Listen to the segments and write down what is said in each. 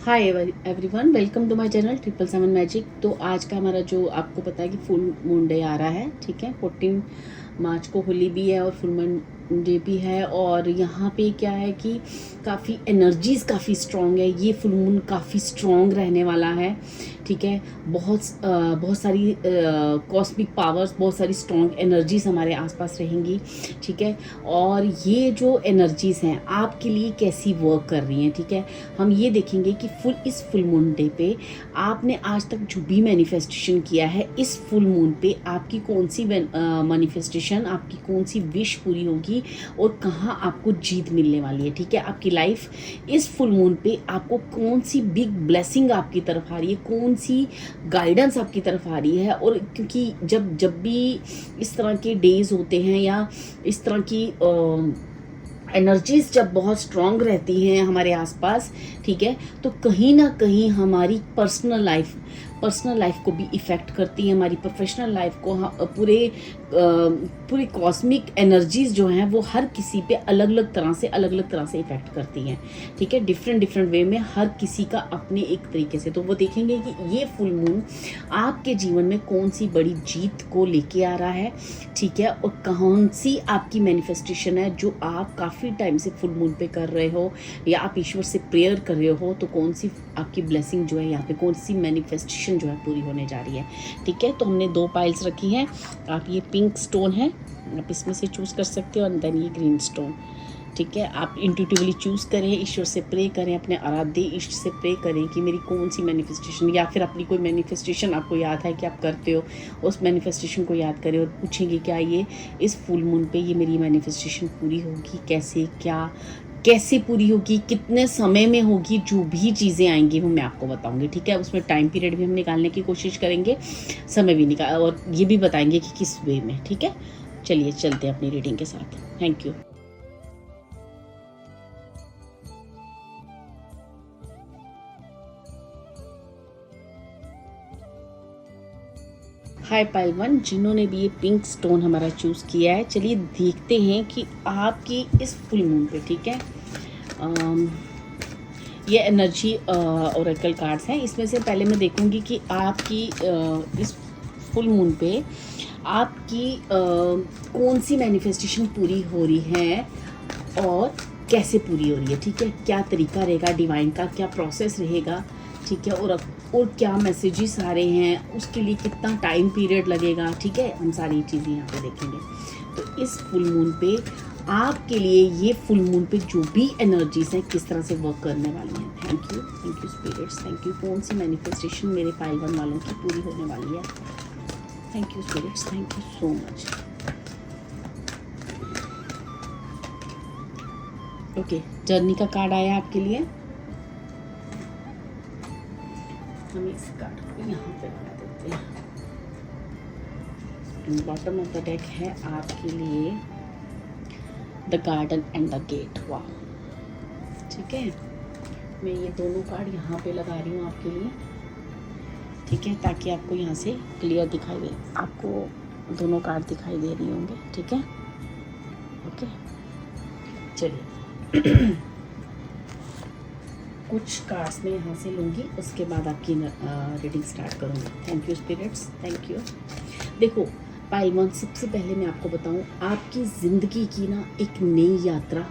Hi everyone, welcome to my channel 777 magic. तो आज का हमारा जो आपको पता है कि फुल मून डे आ रहा है, ठीक है। 14 मार्च को होली भी है और फुल मून डे भी है। और यहाँ पे क्या है कि काफ़ी एनर्जीज काफ़ी स्ट्रॉन्ग है। ये फुल मून काफ़ी स्ट्रॉन्ग रहने वाला है, ठीक है। बहुत सारी कॉस्मिक पावर्स, बहुत सारी स्ट्रॉन्ग एनर्जीज हमारे आसपास रहेंगी, ठीक है। और ये जो एनर्जीज हैं आपके लिए कैसी वर्क कर रही हैं, ठीक है। हम ये देखेंगे कि इस फुल मून डे पे आपने आज तक जो भी मैनिफेस्टेशन किया है, इस फुल मून पे आपकी कौन सी मैनिफेस्टेशन, आपकी कौन सी विश पूरी होगी और कहाँ आपको जीत मिलने वाली है, ठीक है। आपकी लाइफ इस फुल मून पे आपको कौन सी बिग ब्लेसिंग आपकी तरफ आ रही है, कौन सी गाइडेंस आपकी तरफ आ रही है। और क्योंकि जब भी इस तरह के डेज होते हैं या इस तरह की एनर्जीज जब बहुत स्ट्रांग रहती हैं हमारे आसपास, ठीक है, तो कहीं ना कहीं हमारी पर्सनल लाइफ को भी इफ़ेक्ट करती है, हमारी प्रोफेशनल लाइफ को। पूरे कॉस्मिक एनर्जीज जो हैं वो हर किसी पे अलग अलग तरह से इफ़ेक्ट करती हैं, ठीक है। डिफरेंट वे में हर किसी का अपने एक तरीके से। तो वो देखेंगे कि ये फुल मून आपके जीवन में कौन सी बड़ी जीत को लेके आ रहा है, ठीक है। और कौन सी आपकी मैनिफेस्टेशन है जो आप काफ़ी टाइम से फुल मून पे कर रहे हो या आप ईश्वर से प्रेयर कर रहे हो, तो कौन सी आपकी ब्लेसिंग जो है यहाँ पे, कौन सी मैनिफेस्टेशन जो है पूरी होने जा रही है, ठीक है। तो हमने 2 पाइल्स रखी हैं। आप ये पिंक स्टोन है, आप इसमें से चूज़ कर सकते हो, और देन ये ग्रीन स्टोन, ठीक है। आप इंट्यूटिवली चूज़ करें, ईश्वर से प्रे करें, अपने आराध्य इष्ट से प्रे करें कि मेरी कौन सी मैनिफेस्टेशन, या फिर अपनी कोई मैनिफेस्टेशन आपको याद है कि आप करते हो, उस मैनिफेस्टेशन को याद करें और पूछेंगे क्या ये इस फुल मून पे ये मेरी मैनिफेस्टेशन पूरी होगी, कैसे पूरी होगी, कितने समय में होगी। जो भी चीज़ें आएंगी वो मैं आपको बताऊंगी, ठीक है। उसमें टाइम पीरियड भी हम निकालने की कोशिश करेंगे, समय भी निकाल, और ये भी बताएंगे कि किस वे में, ठीक है। चलिए चलते हैं अपनी रीडिंग के साथ। Thank you. Hi pile one, जिन्होंने भी ये पिंक स्टोन हमारा चूज़ किया है, चलिए देखते हैं कि आपकी इस फुल मून पे, ठीक है। ये एनर्जी ओरेकल कार्ड्स हैं। इसमें से पहले मैं देखूंगी कि आपकी इस फुल मून पे आपकी कौन सी मैनिफेस्टेशन पूरी हो रही है और कैसे पूरी हो रही है, ठीक है। क्या तरीका रहेगा डिवाइन का, क्या प्रोसेस रहेगा, ठीक है। और क्या मैसेजेस आ रहे हैं, उसके लिए कितना टाइम पीरियड लगेगा, ठीक है। हम सारी चीज़ें यहाँ पे देखेंगे। तो इस फुल मून पे आपके लिए, ये फुल मून पे जो भी एनर्जीज हैं किस तरह से वर्क करने वाली हैं। Thank you spirits, thank you. कौन सी मैनिफेस्टेशन मेरे पाइल वन वालों की पूरी होने वाली है। Thank you spirits, thank you so much. Okay, journey का कार्ड आया आपके लिए। हम इस कार्ड को यहाँ पे लगा देते हैं। बॉटम ऑफ द डेक है आपके लिए the garden and the gate. वाह, ठीक है। मैं ये दोनों कार्ड यहाँ पे लगा रही हूँ आपके लिए, ठीक है, ताकि आपको यहाँ से क्लियर दिखाई दे। आपको दोनों कार्ड दिखाई दे रही होंगे, ठीक है। ओके, चलिए कुछ कार्ड्स मैं यहाँ से लूँगी, उसके बाद आपकी रीडिंग स्टार्ट करूँगी। Thank you spirits, thank you. देखो पाइल वन, सबसे पहले मैं आपको बताऊँ, आपकी ज़िंदगी की ना एक नई यात्रा,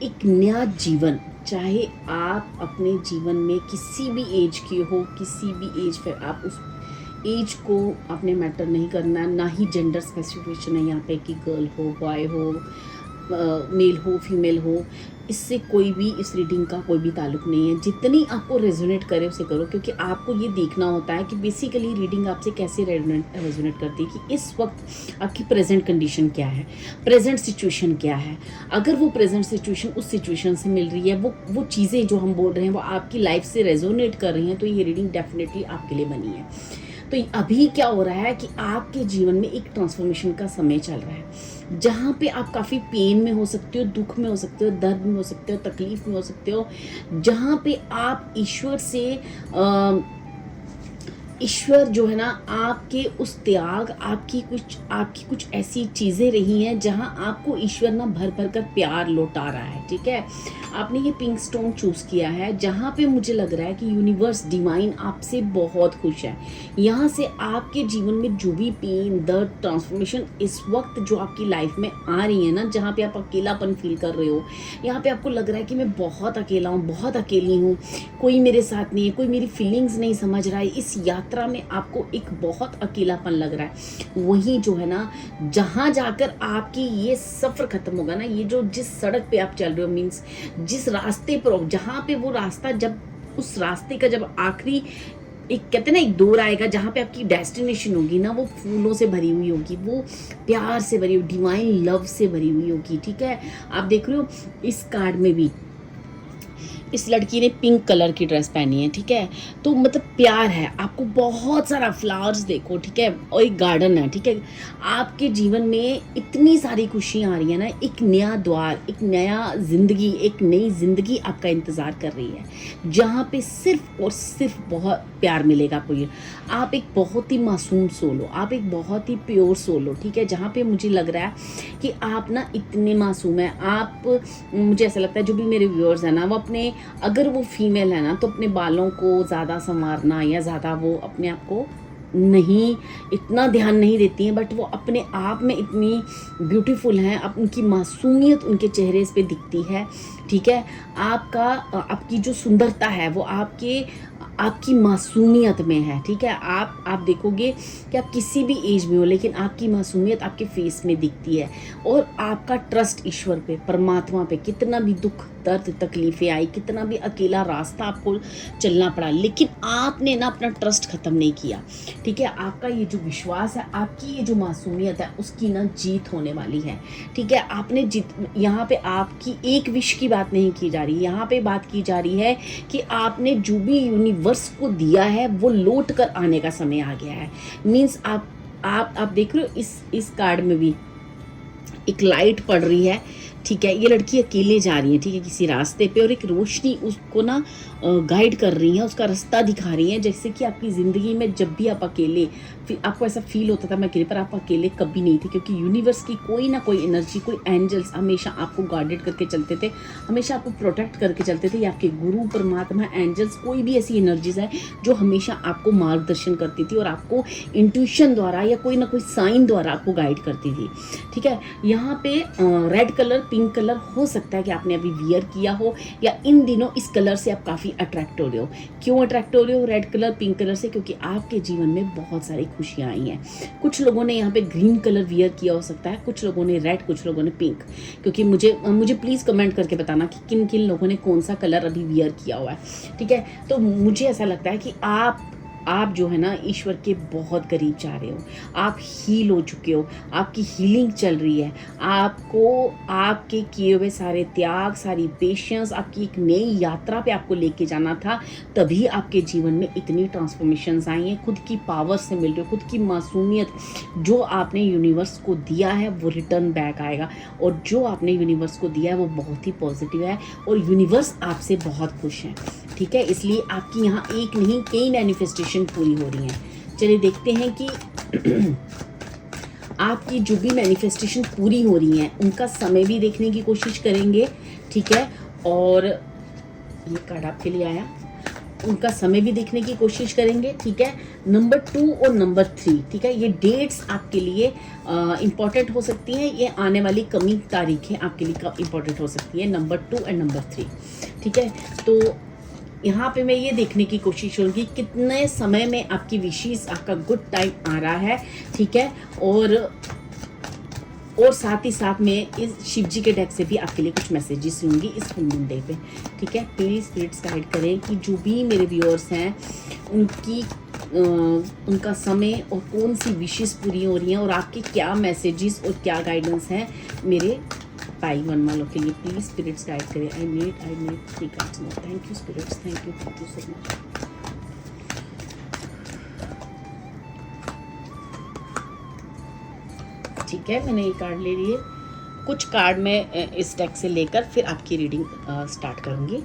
एक नया जीवन, चाहे आप अपने जीवन में किसी भी एज की हो, किसी भी एज पे, आप उस एज को आपने मैटर नहीं करना, ना ही जेंडर स्पेसिफिकेशन है यहाँ पे कि गर्ल हो, बॉय हो, मेल हो, फीमेल हो, इससे कोई भी इस रीडिंग का कोई भी ताल्लुक नहीं है। जितनी आपको रेजोनेट करे उसे करो, क्योंकि आपको ये देखना होता है कि बेसिकली रीडिंग आपसे कैसे रेजोनेट करती है, कि इस वक्त आपकी प्रेजेंट कंडीशन क्या है, प्रेजेंट सिचुएशन क्या है। अगर वो प्रेजेंट सिचुएशन उस सिचुएशन से मिल रही है, वो चीज़ें जो हम बोल रहे हैं वो आपकी लाइफ से रेजोनेट कर रही हैं, तो ये रीडिंग डेफिनेटली आपके लिए बनी है। तो अभी क्या हो रहा है कि आपके जीवन में एक ट्रांसफॉर्मेशन का समय चल रहा है, जहाँ पे आप काफ़ी पेन में हो सकते हो, दुख में हो सकते हो, दर्द में हो सकते हो, तकलीफ में हो सकते हो, जहाँ पे आप ईश्वर जो है ना आपके उस त्याग, आपकी कुछ ऐसी चीज़ें रही हैं जहां आपको ईश्वर ना भर भर कर प्यार लौटा रहा है, ठीक है। आपने ये पिंक स्टोन चूज़ किया है जहां पे मुझे लग रहा है कि यूनिवर्स डिवाइन आपसे बहुत खुश है। यहाँ से आपके जीवन में जो भी पेन, दर्द, ट्रांसफॉर्मेशन इस वक्त जो आपकी लाइफ में आ रही है ना, जहाँ पे आप अकेलापन फील कर रहे हो, यहाँ पे आपको लग रहा है कि मैं बहुत अकेला हूँ, बहुत अकेली हूँ, कोई मेरे साथ नहीं है, कोई मेरी फीलिंग्स नहीं समझ रहा है, इस यात्रा में आपको एक बहुत अकेलापन लग रहा है। वहीं जो है ना, जहाँ जाकर आपकी ये सफ़र ख़त्म होगा ना, ये जो जिस सड़क पे आप चल रहे हो, मीन्स जिस रास्ते पर हो, जहाँ पे वो रास्ता, जब उस रास्ते का जब आखिरी एक कहते हैं ना एक दौर आएगा जहाँ पे आपकी डेस्टिनेशन होगी ना, वो फूलों से भरी हुई होगी, वो प्यार से भरी हुई, डिवाइन लव से भरी हुई होगी, ठीक है। आप देख रहे हो इस कार्ड में भी इस लड़की ने पिंक कलर की ड्रेस पहनी है, ठीक है। तो मतलब प्यार है, आपको बहुत सारा फ्लावर्स देखो, ठीक है, और एक गार्डन है, ठीक है। आपके जीवन में इतनी सारी खुशियाँ आ रही है ना, एक नया द्वार, एक नया ज़िंदगी, एक नई ज़िंदगी आपका इंतज़ार कर रही है, जहाँ पे सिर्फ और सिर्फ बहुत प्यार मिलेगा आपको। ये आप एक बहुत ही मासूम सोल हो, आप एक बहुत ही प्योर सोल हो, ठीक है। जहाँ पे मुझे लग रहा है कि आप ना इतने मासूम हैं, आप, मुझे ऐसा लगता है जो भी मेरे व्यूअर्स हैं ना, वो अपने, अगर वो फीमेल है ना, तो अपने बालों को ज़्यादा संवारना या ज़्यादा वो अपने आप को नहीं इतना ध्यान नहीं देती हैं, बट वो अपने आप में इतनी ब्यूटीफुल हैं, अब उनकी मासूमियत उनके चेहरे पे दिखती है, ठीक है। आपकी जो सुंदरता है वो आपकी मासूमियत में है, ठीक है। आप देखोगे कि आप किसी भी एज में हो, लेकिन आपकी मासूमियत आपके फेस में दिखती है, और आपका ट्रस्ट ईश्वर पे, परमात्मा पे, कितना भी दुख, दर्द, तकलीफें आई, कितना भी अकेला रास्ता आपको चलना पड़ा, लेकिन आपने ना अपना ट्रस्ट ख़त्म नहीं किया, ठीक है। आपका ये जो विश्वास है, आपकी ये जो मासूमियत है, उसकी ना जीत होने वाली है, ठीक है। आपने यहाँ पे आपकी एक विश की बात नहीं की जा रही, यहाँ पे बात की जा रही है कि आपने जो भी यूनिवर्स को दिया है वो लौट कर आने का समय आ गया है। मीन्स आप देख रहे हो इस कार्ड में भी एक लाइट पड़ रही है, ठीक है। ये लड़की अकेले जा रही है, ठीक है, किसी रास्ते पे, और एक रोशनी उसको ना गाइड कर रही है, उसका रास्ता दिखा रही है। जैसे कि आपकी ज़िंदगी में जब भी आप अकेले, फिर आपको ऐसा फील होता था मैं अकेले, पर आप अकेले कभी नहीं थे, क्योंकि यूनिवर्स की कोई ना कोई एनर्जी, कोई एंजल्स हमेशा आपको गाइडेड करके चलते थे, हमेशा आपको प्रोटेक्ट करके चलते थे। या आपके गुरु, परमात्मा, एंजल्स, कोई भी ऐसी एनर्जीज है जो हमेशा आपको मार्गदर्शन करती थी और आपको इंट्यूशन द्वारा या कोई ना कोई साइन द्वारा आपको गाइड करती थी, ठीक है। यहाँ पे रेड कलर, पिंक कलर हो सकता है कि आपने अभी वियर किया हो, या इन दिनों इस कलर से आप काफ़ी अट्रैक्ट हो रहे हो। क्यों अट्रैक्ट हो रहे हो रेड कलर, पिंक कलर से? क्योंकि आपके जीवन में बहुत सारी खुशियाँ आई हैं। कुछ लोगों ने यहाँ पे ग्रीन कलर वियर किया हो सकता है, कुछ लोगों ने रेड, कुछ लोगों ने पिंक। क्योंकि मुझे प्लीज़ कमेंट करके बताना कि किन किन लोगों ने कौन सा कलर अभी वियर किया हुआ है, ठीक है। तो मुझे ऐसा लगता है कि आप जो है ना ईश्वर के बहुत करीब जा रहे हो, आप हील हो चुके हो, आपकी हीलिंग चल रही है, आपको आपके किए हुए सारे त्याग, सारी पेशेंस, आपकी एक नई यात्रा पे आपको लेके जाना था, तभी आपके जीवन में इतनी ट्रांसफॉर्मेशंस आई हैं। खुद की पावर से मिल रहे हो, खुद की मासूमियत जो आपने यूनिवर्स को दिया है वो रिटर्न बैक आएगा, और जो आपने यूनिवर्स को दिया है वो बहुत ही पॉजिटिव है, और यूनिवर्स आपसे बहुत खुश है, ठीक है। इसलिए आपकी यहाँ एक नहीं कई मैनिफेस्टेशन पूरी हो रही हैं। चलिए देखते हैं कि आपकी जो भी मैनिफेस्टेशन पूरी हो रही हैं उनका समय भी देखने की कोशिश करेंगे, ठीक है। और ये कार्ड आपके लिए आया, उनका समय भी देखने की कोशिश करेंगे, ठीक है। नंबर 2 और नंबर 3, ठीक है, ये डेट्स आपके लिए इम्पॉर्टेंट हो सकती हैं, ये आने वाली कमी तारीखें आपके लिए इम्पॉर्टेंट हो सकती हैं, नंबर 2 और नंबर 3, ठीक है। तो यहाँ पे मैं ये देखने की कोशिश करूँगी कितने समय में आपकी विशेष, आपका गुड टाइम आ रहा है, ठीक है। और साथ ही साथ में इस शिव जी के डेक से भी आपके लिए कुछ मैसेजेस होंगी इस फुल मून डे पे, ठीक है। प्लीज़ स्पिरिट्स गाइड करें कि जो भी मेरे व्यूअर्स हैं उनका समय और कौन सी विशेष पूरी हो रही हैं, और आपके क्या मैसेजेस और क्या गाइडेंस हैं मेरे पाई वन वालों के लिए। प्लीज़ स्पिरिट्स गाइड करें। I need 3 cards more. Thank you spirits, thank you so much. ठीक है, मैंने ये कार्ड ले लिए। कुछ कार्ड मैं इस डेक से लेकर फिर आपकी रीडिंग स्टार्ट करूँगी।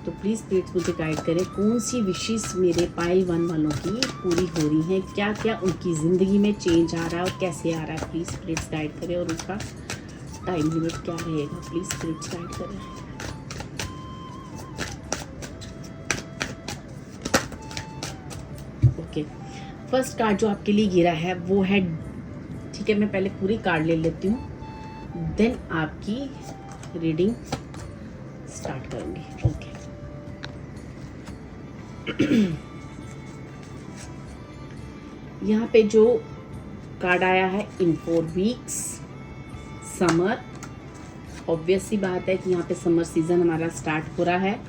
तो प्लीज़ स्पिरिट्स मुझे गाइड करें कौन सी विशेष मेरे पाइल 1 वालों की पूरी हो रही हैं, क्या क्या उनकी ज़िंदगी में चेंज आ रहा है और कैसे आ रहा है। प्लीज़ स्पिरिट्स गाइड करें और उसका टाइम लिमिट क्या रहेगा, प्लीज़ स्पिरिट्स गाइड करें। ओके, फर्स्ट कार्ड जो आपके लिए गिरा है वो है, ठीक है, मैं पहले पूरी कार्ड ले लेती हूँ, देन आपकी रीडिंग स्टार्ट करूँगी। ओके, यहाँ पे जो कार्ड आया है, इन 4 वीक्स समर, ऑब्वियस सी बात है कि यहाँ पे समर सीजन हमारा स्टार्ट हो रहा है,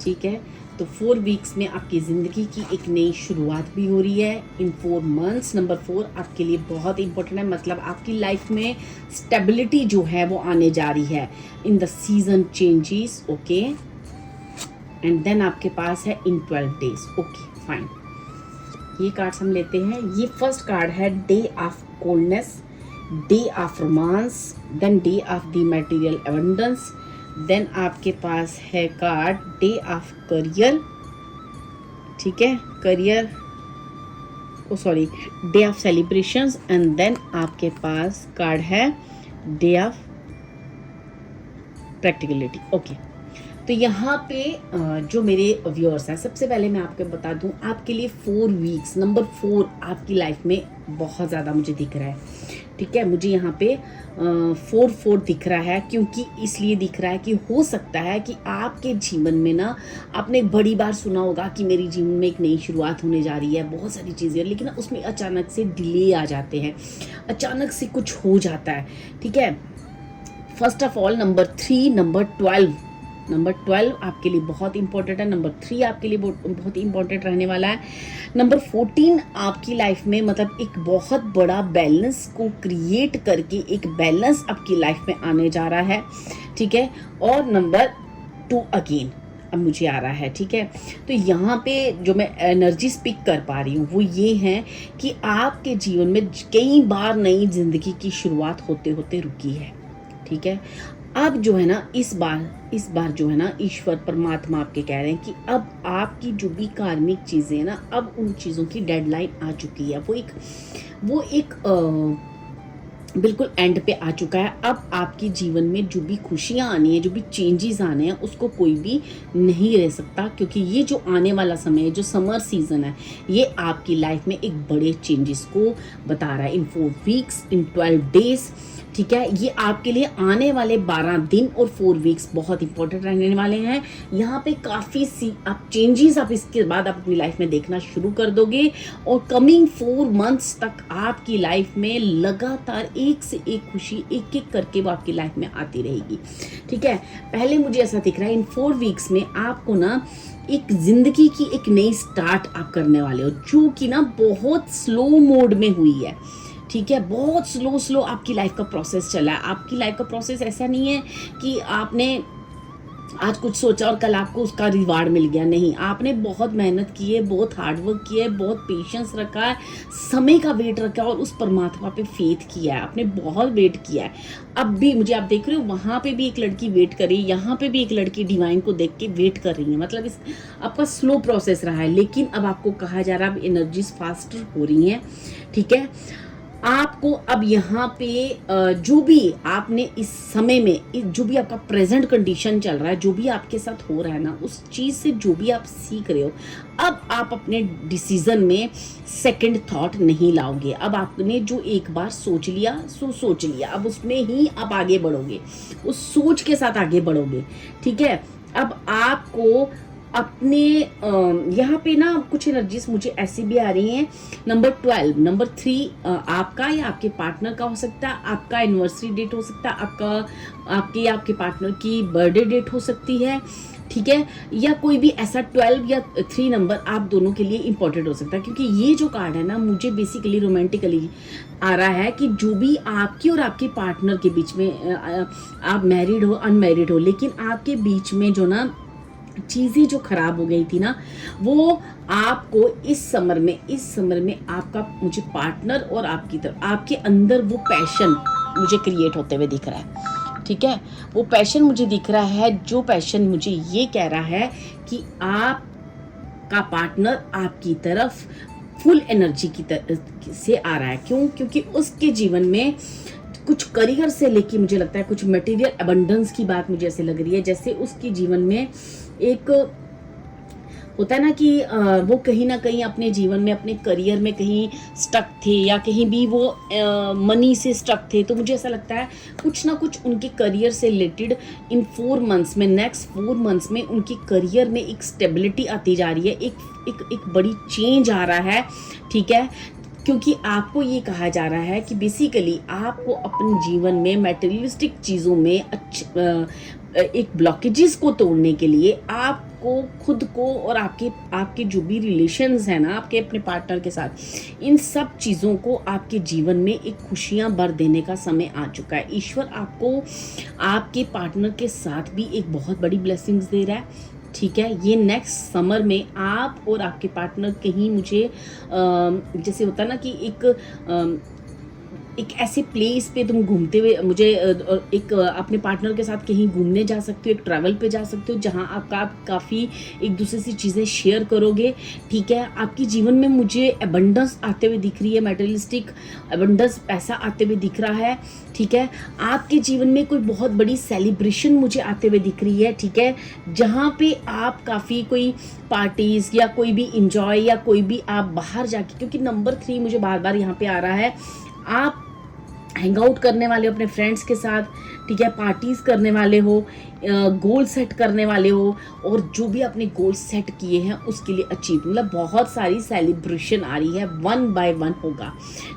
ठीक है। तो 4 वीक्स में आपकी ज़िंदगी की एक नई शुरुआत भी हो रही है। इन 4 मंथ्स, नंबर 4 आपके लिए बहुत इंपॉर्टेंट है, मतलब आपकी लाइफ में स्टेबिलिटी जो है वो आने जा रही है in the season changes. Okay, and then आपके पास है इन 12 डेज। ओके फाइन, ये कार्ड्स हम लेते हैं। ये फर्स्ट कार्ड है day of coldness, day of romance, then day of the material abundance, then आपके पास है कार्ड डे ऑफ करियर, ठीक है, career, oh sorry, day of celebrations, and then आपके पास कार्ड है डे ऑफ प्रैक्टिकलिटी। ओके, तो यहाँ पे जो मेरे व्यूअर्स हैं, सबसे पहले मैं आपको बता दूँ, आपके लिए 4 वीक्स, नंबर 4 आपकी लाइफ में बहुत ज़्यादा मुझे दिख रहा है, ठीक है। मुझे यहाँ पे 4 दिख रहा है, क्योंकि इसलिए दिख रहा है कि हो सकता है कि आपके जीवन में ना, आपने बड़ी बार सुना होगा कि मेरी जीवन में एक नई शुरुआत होने जा रही है, बहुत सारी चीज़ें, लेकिन उसमें अचानक से डिले आ जाते हैं, अचानक से कुछ हो जाता है, ठीक है। First of all number 3, number 12 आपके लिए बहुत इंपॉर्टेंट है, नंबर 3 आपके लिए बहुत इंपॉर्टेंट रहने वाला है, नंबर 14 आपकी लाइफ में मतलब एक बहुत बड़ा बैलेंस को क्रिएट करके एक बैलेंस आपकी लाइफ में आने जा रहा है, ठीक है। और नंबर 2 अगेन अब मुझे आ रहा है, ठीक है। तो यहाँ पे जो मैं एनर्जी स्पीक कर पा रही हूँ वो ये है कि आपके जीवन में कई बार नई जिंदगी की शुरुआत होते होते रुकी है, ठीक है। अब जो है ना, इस बार जो है ना, ईश्वर परमात्मा आपके कह रहे हैं कि अब आपकी जो भी कार्मिक चीज़ें हैं ना, अब उन चीज़ों की डेडलाइन आ चुकी है, वो एक बिल्कुल एंड पे आ चुका है। अब आपके जीवन में जो भी खुशियाँ आनी है, जो भी चेंजेस आने हैं, उसको कोई भी नहीं रह सकता, क्योंकि ये जो आने वाला समय है, जो समर सीजन है, ये आपकी लाइफ में एक बड़े चेंजेस को बता रहा है इन 4 वीक्स, इन 12 डेज, ठीक है। ये आपके लिए आने वाले 12 दिन और 4 वीक्स बहुत इंपॉर्टेंट रहने वाले हैं। यहाँ पे काफ़ी सी आप चेंजेस आप इसके बाद आप अपनी लाइफ में देखना शुरू कर दोगे, और कमिंग 4 मंथ्स तक आपकी लाइफ में लगातार एक से एक खुशी एक एक करके वो आपकी लाइफ में आती रहेगी, ठीक है। पहले मुझे ऐसा दिख रहा है इन 4 वीक्स में आपको ना एक जिंदगी की एक नई स्टार्ट आप करने वाले हो, जो कि ना बहुत स्लो मोड में हुई है, ठीक है। बहुत स्लो आपकी लाइफ का प्रोसेस चला है। आपकी लाइफ का प्रोसेस ऐसा नहीं है कि आपने आज कुछ सोचा और कल आपको उसका रिवार्ड मिल गया, नहीं, आपने बहुत मेहनत की है, बहुत हार्ड वर्क किया है, बहुत पेशेंस रखा है, समय का वेट रखा है, और उस परमात्मा पे फेथ किया है, आपने बहुत वेट किया है। अब भी मुझे आप देख रहे हो, वहाँ पे भी एक लड़की वेट कर रही है, यहाँ पे भी एक लड़की डिवाइन को देख के वेट कर रही है, मतलब इस आपका स्लो प्रोसेस रहा है, लेकिन अब आपको कहा जा रहा है अब एनर्जीज फास्टर हो रही हैं, ठीक है। आपको अब यहाँ पे जो भी आपने इस समय में जो भी आपका प्रेजेंट कंडीशन चल रहा है, जो भी आपके साथ हो रहा है ना, उस चीज़ से जो भी आप सीख रहे हो, अब आप अपने डिसीजन में सेकंड थॉट नहीं लाओगे। अब आपने जो एक बार सोच लिया सोच लिया, अब उसमें ही आप आगे बढ़ोगे, उस सोच के साथ आगे बढ़ोगे, ठीक है। अब आपको अपने यहाँ पे ना कुछ एनर्जीज मुझे ऐसी भी आ रही हैं। नंबर 12, नंबर 3 आपका या आपके पार्टनर का हो सकता है, आपका एनिवर्सरी डेट हो सकता है, आपके पार्टनर की बर्थडे डेट हो सकती है, ठीक है, या कोई भी ऐसा 12 या 3 नंबर आप दोनों के लिए इंपॉर्टेंट हो सकता है, क्योंकि ये जो कार्ड है ना, मुझे बेसिकली रोमांटिकली आ रहा है कि जो भी आपकी और आपके पार्टनर के बीच में आप मैरिड हो अनमैरिड हो, लेकिन आपके बीच में जो ना चीज़ें जो खराब हो गई थी ना, वो आपको इस समर में आपका मुझे पार्टनर और आपकी तरफ आपके अंदर वो पैशन मुझे क्रिएट होते हुए दिख रहा है, ठीक है। वो पैशन मुझे दिख रहा है, जो पैशन मुझे ये कह रहा है कि आपका पार्टनर आपकी तरफ फुल एनर्जी की से आ रहा है। क्यों? क्योंकि उसके जीवन में कुछ करियर से लेके मुझे लगता है कुछ मटेरियल अबंडेंस की बात मुझे ऐसे लग रही है, जैसे उसके जीवन में एक होता है ना कि वो कहीं ना कहीं अपने जीवन में अपने करियर में कहीं स्टक थे या कहीं भी वो मनी से स्टक थे। तो मुझे ऐसा लगता है कुछ ना कुछ उनके करियर से रिलेटेड इन 4 मंथ्स में, नेक्स्ट 4 मंथ्स में उनके करियर में एक स्टेबिलिटी आती जा रही है, एक बड़ी चेंज आ रहा है। ठीक है, क्योंकि आपको ये कहा जा रहा है कि बेसिकली आपको अपने जीवन में मटेरियलिस्टिक चीज़ों में एक ब्लॉकेजेस को तोड़ने के लिए आपको खुद को और आपके जो भी रिलेशंस हैं ना आपके अपने पार्टनर के साथ, इन सब चीज़ों को आपके जीवन में एक खुशियाँ भर देने का समय आ चुका है। ईश्वर आपको आपके पार्टनर के साथ भी एक बहुत बड़ी ब्लेसिंग्स दे रहा है। ठीक है, ये नेक्स्ट समर में आप और आपके पार्टनर कहीं मुझे जैसे होता है ना कि एक ऐसे प्लेस पे तुम घूमते हुए मुझे एक अपने पार्टनर के साथ कहीं घूमने जा सकते हो, एक ट्रैवल पे जा सकते हो जहाँ आप काफ़ी एक दूसरे से चीज़ें शेयर करोगे। ठीक है, आपके जीवन में मुझे एबंडेंस आते हुए दिख रही है, मटेरियलिस्टिक एबंडेंस, पैसा आते हुए दिख रहा है। ठीक है, आपके जीवन में कोई बहुत बड़ी सेलिब्रेशन मुझे आते हुए दिख रही है। ठीक है, जहाँ पे आप काफ़ी कोई पार्टीज़ या कोई भी इंजॉय या कोई भी आप बाहर जाके, क्योंकि नंबर 3 मुझे बार बार यहाँ पे आ रहा है, आप हैंग आउट करने वाले हो अपने फ्रेंड्स के साथ। ठीक है, पार्टीज करने वाले हो, गोल सेट करने वाले हो, और जो भी आपने गोल सेट किए हैं उसके लिए अचीव, मतलब बहुत सारी सेलिब्रेशन आ रही है, 1 बाय 1 होगा।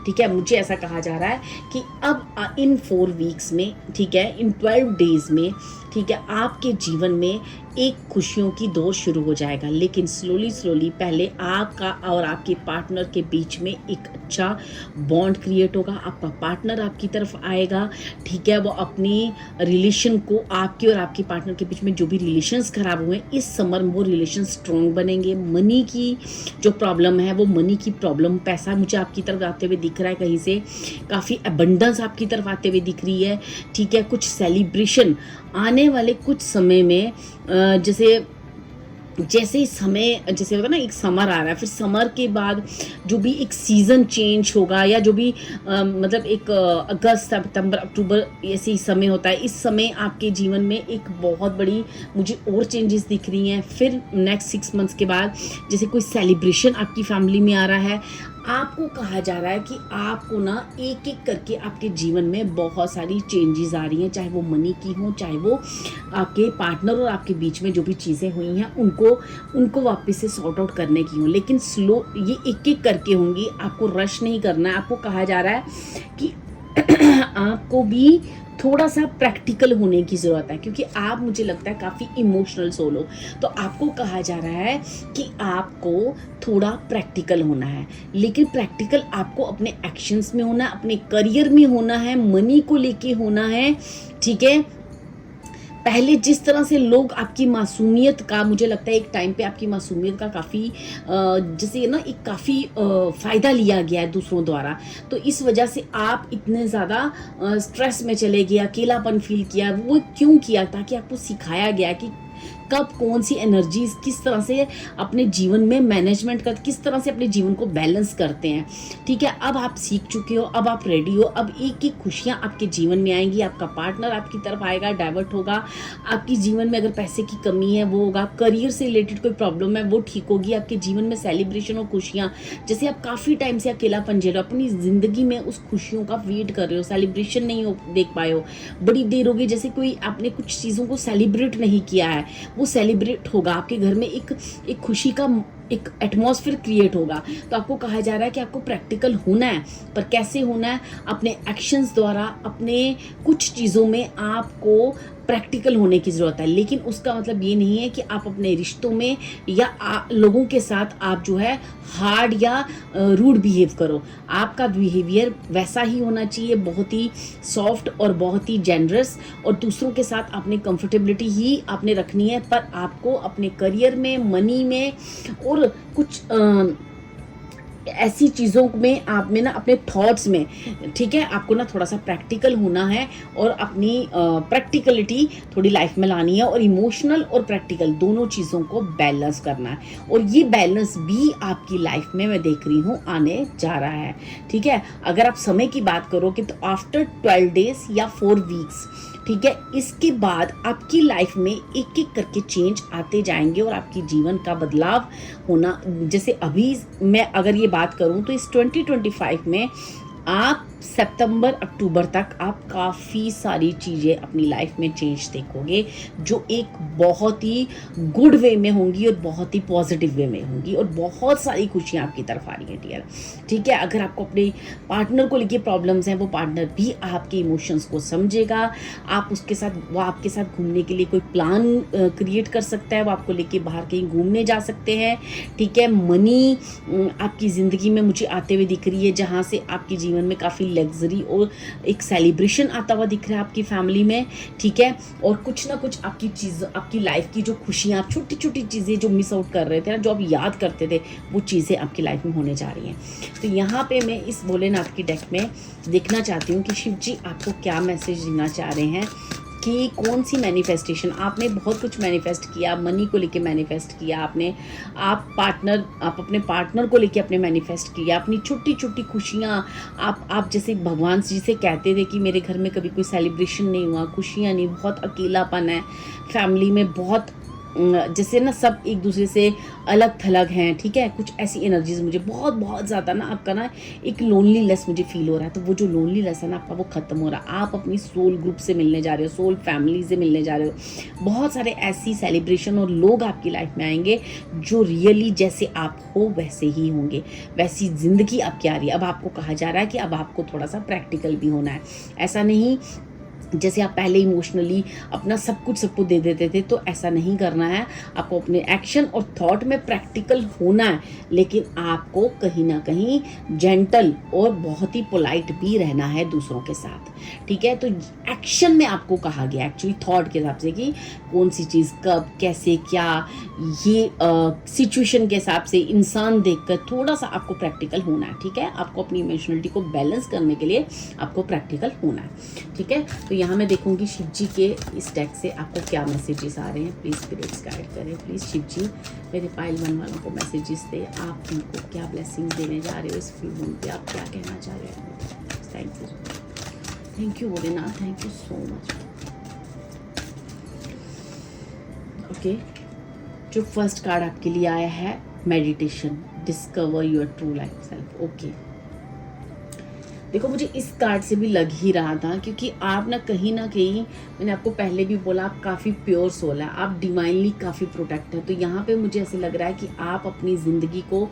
ठीक है, मुझे ऐसा कहा जा रहा है कि अब इन 4 वीक्स में, ठीक है, इन 12 डेज में, ठीक है, आपके जीवन में एक खुशियों की दौर शुरू हो जाएगा। लेकिन स्लोली पहले आपका और आपके पार्टनर के बीच में एक अच्छा बॉन्ड क्रिएट होगा। आपका पार्टनर आपकी तरफ आएगा। ठीक है, वो अपनी रिलेशन को, आपके और आपके पार्टनर के बीच में जो भी रिलेशंस खराब हुए इस समर में वो रिलेशन स्ट्रॉन्ग बनेंगे। मनी की जो प्रॉब्लम है वो मनी की प्रॉब्लम, पैसा मुझे आपकी तरफ आते हुए दिख रहा है, कहीं से काफ़ी अबंडेंस आपकी तरफ आते हुए दिख रही है। ठीक है, कुछ सेलिब्रेशन आने वाले कुछ समय में, जैसे समय, जैसे होगा ना एक समर आ रहा है, फिर समर के बाद जो भी एक सीज़न चेंज होगा या जो भी मतलब एक अगस्त सितंबर अक्टूबर ऐसे ही समय होता है, इस समय आपके जीवन में एक बहुत बड़ी मुझे और चेंजेस दिख रही हैं। फिर नेक्स्ट 6 मंथ्स के बाद जैसे कोई सेलिब्रेशन आपकी फैमिली में आ रहा है। आपको कहा जा रहा है कि आपको ना एक एक करके आपके जीवन में बहुत सारी चेंजेस आ रही हैं, चाहे वो मनी की हो, चाहे वो आपके पार्टनर और आपके बीच में जो भी चीज़ें हुई हैं उनको वापस से सॉर्ट आउट करने की हो। लेकिन स्लो, ये एक एक करके होंगी, आपको रश नहीं करना है। आपको कहा जा रहा है कि आपको भी थोड़ा सा प्रैक्टिकल होने की ज़रूरत है, क्योंकि आप, मुझे लगता है, काफ़ी इमोशनल सोल हो। तो आपको कहा जा रहा है कि आपको थोड़ा प्रैक्टिकल होना है, लेकिन प्रैक्टिकल आपको अपने एक्शंस में होना है, अपने करियर में होना है, मनी को लेके होना है। ठीक है, पहले जिस तरह से लोग आपकी मासूमियत का, मुझे लगता है एक टाइम पे आपकी मासूमियत का काफ़ी जैसे ना एक काफ़ी फ़ायदा लिया गया है दूसरों द्वारा, तो इस वजह से आप इतने ज़्यादा स्ट्रेस में चले गए, अकेलापन फील किया। वो क्यों किया? ताकि आपको सिखाया गया कि कब कौन सी एनर्जीज किस तरह से अपने जीवन में मैनेजमेंट कर, किस तरह से अपने जीवन को बैलेंस करते हैं। ठीक है, अब आप सीख चुके हो, अब आप रेडी हो, अब एक एक खुशियाँ आपके जीवन में आएंगी। आपका पार्टनर आपकी तरफ आएगा, डाइवर्ट होगा। आपके जीवन में अगर पैसे की कमी है वो होगा, करियर से रिलेटेड कोई प्रॉब्लम है वो ठीक होगी। आपके जीवन में सेलिब्रेशन और खुशियाँ, जैसे आप काफ़ी टाइम से अकेलापन झेल रहे हो, अपनी ज़िंदगी में उस खुशियों का वेट कर रहे हो, सेलिब्रेशन नहीं हो देख पाए हो, बड़ी देर हो गई, जैसे कोई आपने कुछ चीज़ों को सेलिब्रेट नहीं किया है, वो सेलिब्रेट होगा। आपके घर में एक खुशी का एक एटमॉस्फेयर क्रिएट होगा। तो आपको कहा जा रहा है कि आपको प्रैक्टिकल होना है, पर कैसे होना है? अपने एक्शंस द्वारा, अपने कुछ चीज़ों में आपको प्रैक्टिकल होने की ज़रूरत है। लेकिन उसका मतलब ये नहीं है कि आप अपने रिश्तों में या लोगों के साथ आप जो है हार्ड या रूड बिहेव करो। आपका बिहेवियर वैसा ही होना चाहिए, बहुत ही सॉफ्ट और बहुत ही जेनरस, और दूसरों के साथ आपने कंफर्टेबिलिटी ही आपने रखनी है। पर आपको अपने करियर में, मनी में और कुछ ऐसी चीज़ों में आप में ना अपने थॉट्स में, ठीक है, आपको ना थोड़ा सा प्रैक्टिकल होना है और अपनी प्रैक्टिकलिटी थोड़ी लाइफ में लानी है, और इमोशनल और प्रैक्टिकल दोनों चीज़ों को बैलेंस करना है। और ये बैलेंस भी आपकी लाइफ में मैं देख रही हूँ आने जा रहा है, ठीक है। अगर आप समय की बात करोगे तो आफ्टर 12 डेज या 4 वीक्स, ठीक है, इसके बाद आपकी लाइफ में एक एक करके चेंज आते जाएंगे और आपकी जीवन का बदलाव होना, जैसे अभी मैं अगर ये बात करूं तो इस 2025 में आप सितंबर अक्टूबर तक आप काफ़ी सारी चीज़ें अपनी लाइफ में चेंज देखोगे, जो एक बहुत ही गुड वे में होंगी और बहुत ही पॉजिटिव वे में होंगी, और बहुत सारी खुशियाँ आपकी तरफ आ रही हैं डियर, ठीक है। अगर आपको अपने पार्टनर को लेके प्रॉब्लम्स हैं, वो पार्टनर भी आपके इमोशंस को समझेगा, आप उसके साथ, वो आपके साथ घूमने के लिए कोई प्लान क्रिएट कर सकता है, वो आपको लेके बाहर कहीं घूमने जा सकते हैं, ठीक है। मनी आपकी ज़िंदगी में मुझे आते हुए दिख रही है, जहाँ से आपके जीवन में काफ़ी लग्जरी और एक सेलिब्रेशन आता हुआ दिख रहा है आपकी फैमिली में, ठीक है। और कुछ ना कुछ आपकी चीज़, आपकी लाइफ की जो खुशियाँ, छोटी छोटी चीज़ें जो मिस आउट कर रहे थे ना, जो आप याद करते थे, वो चीज़ें आपकी लाइफ में होने जा रही हैं। तो यहाँ पे मैं इस भोलेनाथ की डेक में देखना चाहती हूँ कि शिव जी आपको क्या मैसेज देना चाह रहे हैं, कि कौन सी मैनिफेस्टेशन आपने बहुत कुछ मैनिफेस्ट किया, मनी को लेके मैनिफेस्ट किया आपने, आप अपने पार्टनर को लेके अपने मैनिफेस्ट किया, अपनी छोटी छोटी खुशियाँ, आप जैसे भगवान जी से कहते थे कि मेरे घर में कभी कोई सेलिब्रेशन नहीं हुआ, खुशियाँ नहीं, बहुत अकेलापन है फैमिली में, बहुत जैसे ना सब एक दूसरे से अलग थलग हैं, ठीक है। कुछ ऐसी एनर्जीज मुझे बहुत बहुत ज़्यादा ना आपका ना एक लोनलीनेस मुझे फील हो रहा है। तो वो जो लोनलीनेस है ना आपका, वो ख़त्म हो रहा है। आप अपनी सोल ग्रुप से मिलने जा रहे हो, सोल फैमिली से मिलने जा रहे हो। बहुत सारे ऐसी सेलिब्रेशन और लोग आपकी लाइफ में आएंगे जो रियली जैसे आप हो वैसे ही होंगे, वैसी ज़िंदगी आपकी आ रही है। अब आपको कहा जा रहा है कि अब आपको थोड़ा सा प्रैक्टिकल भी होना है। ऐसा नहीं जैसे आप पहले इमोशनली अपना सब कुछ सबको दे देते थे, तो ऐसा नहीं करना है। आपको अपने एक्शन और थॉट में प्रैक्टिकल होना है, लेकिन आपको कहीं ना कहीं जेंटल और बहुत ही पोलाइट भी रहना है दूसरों के साथ, ठीक है। तो एक्शन में आपको कहा गया एक्चुअली थॉट के हिसाब से कि कौन सी चीज़ कब कैसे क्या, ये सिचुएशन के हिसाब से इंसान देखकर थोड़ा सा आपको प्रैक्टिकल होना है, ठीक है। आपको अपनी इमोशनलिटी को बैलेंस करने के लिए आपको प्रैक्टिकल होना है, ठीक है। तो यहाँ मैं देखूंगी शिव जी के इस डेक से आपको क्या मैसेजेस आ रहे हैं। प्लीज़ स्पिरिट्स गाइड करें, प्लीज़ शिव जी मेरे पाइल 1 वालों को मैसेजेस दे, आप उनको क्या ब्लेसिंग्स देने जा रहे हो इस फुल मून पे, आप क्या कहना चाह रहे हो। Thank you Bholenath, thank you so much. Okay, जो फर्स्ट कार्ड आपके लिए आया है meditation, discover your true life self. Okay, देखो मुझे इस कार्ड से भी लग ही रहा था, क्योंकि आप ना कहीं मैंने आपको पहले भी बोला, आप काफ़ी प्योर सोल है, आप डिवाइनली काफ़ी प्रोटेक्ट है। तो यहाँ पे मुझे ऐसे लग रहा है कि आप अपनी ज़िंदगी को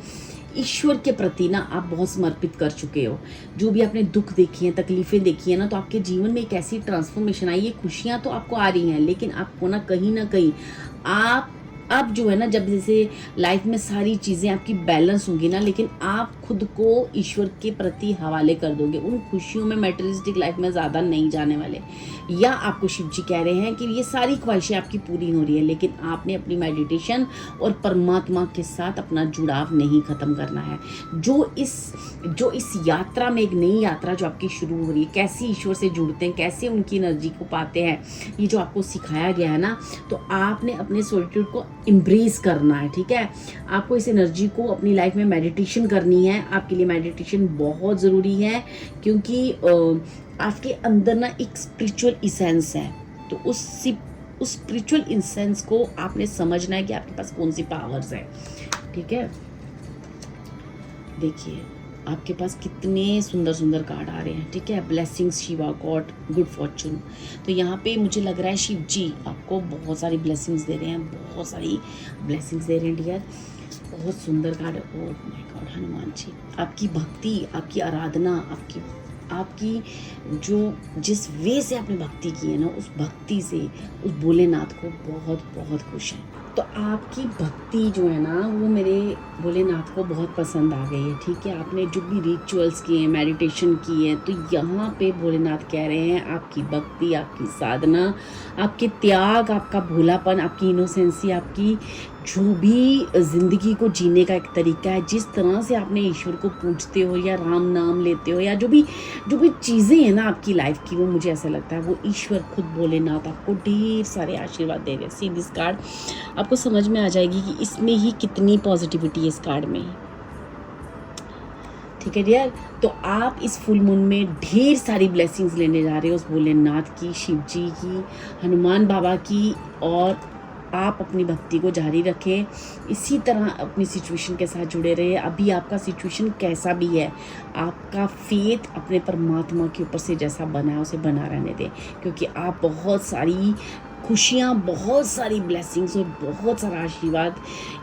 ईश्वर के प्रति ना आप बहुत समर्पित कर चुके हो। जो भी आपने दुख देखी हैं, तकलीफ़ें देखी हैं ना, तो आपके जीवन में एक ऐसी ट्रांसफॉर्मेशन आई है। खुशियाँ तो आपको आ रही हैं, लेकिन आपको ना कहीं आप अब जो है ना, जब जैसे लाइफ में सारी चीज़ें आपकी बैलेंस होंगी ना, लेकिन आप खुद को ईश्वर के प्रति हवाले कर दोगे। उन खुशियों में मैटेरियलिस्टिक लाइफ में ज़्यादा नहीं जाने वाले। या आपको शिव जी कह रहे हैं कि ये सारी ख्वाहिशें आपकी पूरी हो रही है, लेकिन आपने अपनी मेडिटेशन और परमात्मा के साथ अपना जुड़ाव नहीं ख़त्म करना है। जो इस यात्रा में, एक नई यात्रा जो आपकी शुरू हो रही है, कैसे ईश्वर से जुड़ते हैं, कैसे उनकी एनर्जी को पाते हैं, ये जो आपको सिखाया गया है ना, तो आपने अपने सॉलिट्यूड को एम्ब्रेस करना है, ठीक है। आपको इस एनर्जी को अपनी लाइफ में मेडिटेशन करनी है। आपके लिए मेडिटेशन बहुत ज़रूरी है, क्योंकि आपके अंदर ना एक स्पिरिचुअल इसेंस है। तो उस स्पिरिचुअल इसेंस को आपने समझना है कि आपके पास कौन सी पावर्स है, ठीक है। देखिए आपके पास कितने सुंदर सुंदर कार्ड आ रहे हैं, ठीक है। Blessings, Shiva, God, good Fortune. तो यहाँ पे मुझे लग रहा है शिव जी आपको बहुत सारी ब्लेसिंग्स दे रहे हैं, बहुत सारी ब्लेसिंग्स दे रहे हैं डियर। बहुत सुंदर कार्ड है। Oh my God, Hanuman ji, आपकी भक्ति, आपकी आराधना, आपकी जो जिस वे से आपने भक्ति की है ना, उस भक्ति से उस भोलेनाथ को बहुत बहुत खुश है। तो आपकी भक्ति जो है ना वो मेरे भोलेनाथ को बहुत पसंद आ गई है, ठीक है। आपने जो भी रिचुअल्स किए हैं, मेडिटेशन की है, तो यहाँ पे भोलेनाथ कह रहे हैं आपकी भक्ति, आपकी साधना, आपके त्याग, आपका भोलापन, आपकी इनोसेंसी, आपकी जो भी ज़िंदगी को जीने का एक तरीका है, जिस तरह से आपने ईश्वर को पूजते हो या राम नाम लेते हो या जो भी चीज़ें हैं ना आपकी लाइफ की, वो मुझे ऐसा लगता है वो ईश्वर खुद भोलेनाथ आपको ढेर सारे आशीर्वाद दे रहे हैं। सी दिस कार्ड, आपको समझ में आ जाएगी कि इसमें ही कितनी पॉजिटिविटी है इस कार्ड में ही, ठीक है डियर। तो आप इस फुल मून में ढेर सारी ब्लेसिंग्स लेने जा रहे हो उस भोलेनाथ की, शिव जी की, हनुमान बाबा की, और आप अपनी भक्ति को जारी रखें। इसी तरह अपनी सिचुएशन के साथ जुड़े रहे। अभी आपका सिचुएशन कैसा भी है, आपका फेथ अपने परमात्मा के ऊपर से जैसा बना है उसे बना रहने दें, क्योंकि आप बहुत सारी खुशियाँ, बहुत सारी ब्लेसिंग्स और बहुत सारा आशीर्वाद,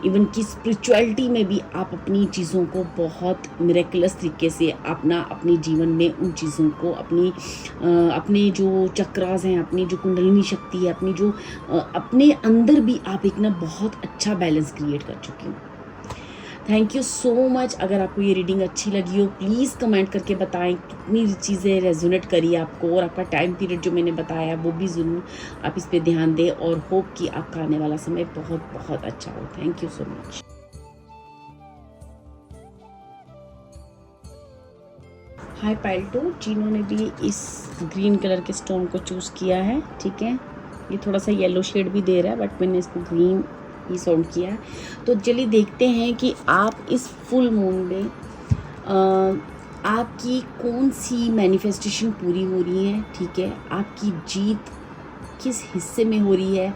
इवन कि स्पिरिचुअलिटी में भी आप अपनी चीज़ों को बहुत मिरेकुलस तरीके से अपने जीवन में उन चीज़ों को अपने जो चक्रास हैं, अपनी जो कुंडलिनी शक्ति है, अपने अंदर भी आप एक ना बहुत अच्छा बैलेंस क्रिएट कर चुकी हो। Thank you so much. अगर आपको ये रीडिंग अच्छी लगी हो प्लीज़ कमेंट करके बताएं कितनी चीज़ें रेजोनेट करी आपको, और आपका टाइम पीरियड जो मैंने बताया वो भी ज़रूर आप इस पे ध्यान दें, और होप कि आपका आने वाला समय बहुत बहुत अच्छा हो। Thank you so much. Hi pile 2, जिन्होंने भी इस ग्रीन कलर के स्टोन को चूज़ किया है, ठीक है। ये थोड़ा सा येलो शेड भी दे रहा है बट मैंने इसको ग्रीन ही साउंड किया है। तो चलिए देखते हैं कि आप इस फुल मून में आपकी कौन सी मैनिफेस्टेशन पूरी हो रही है, ठीक है। आपकी जीत किस हिस्से में हो रही है,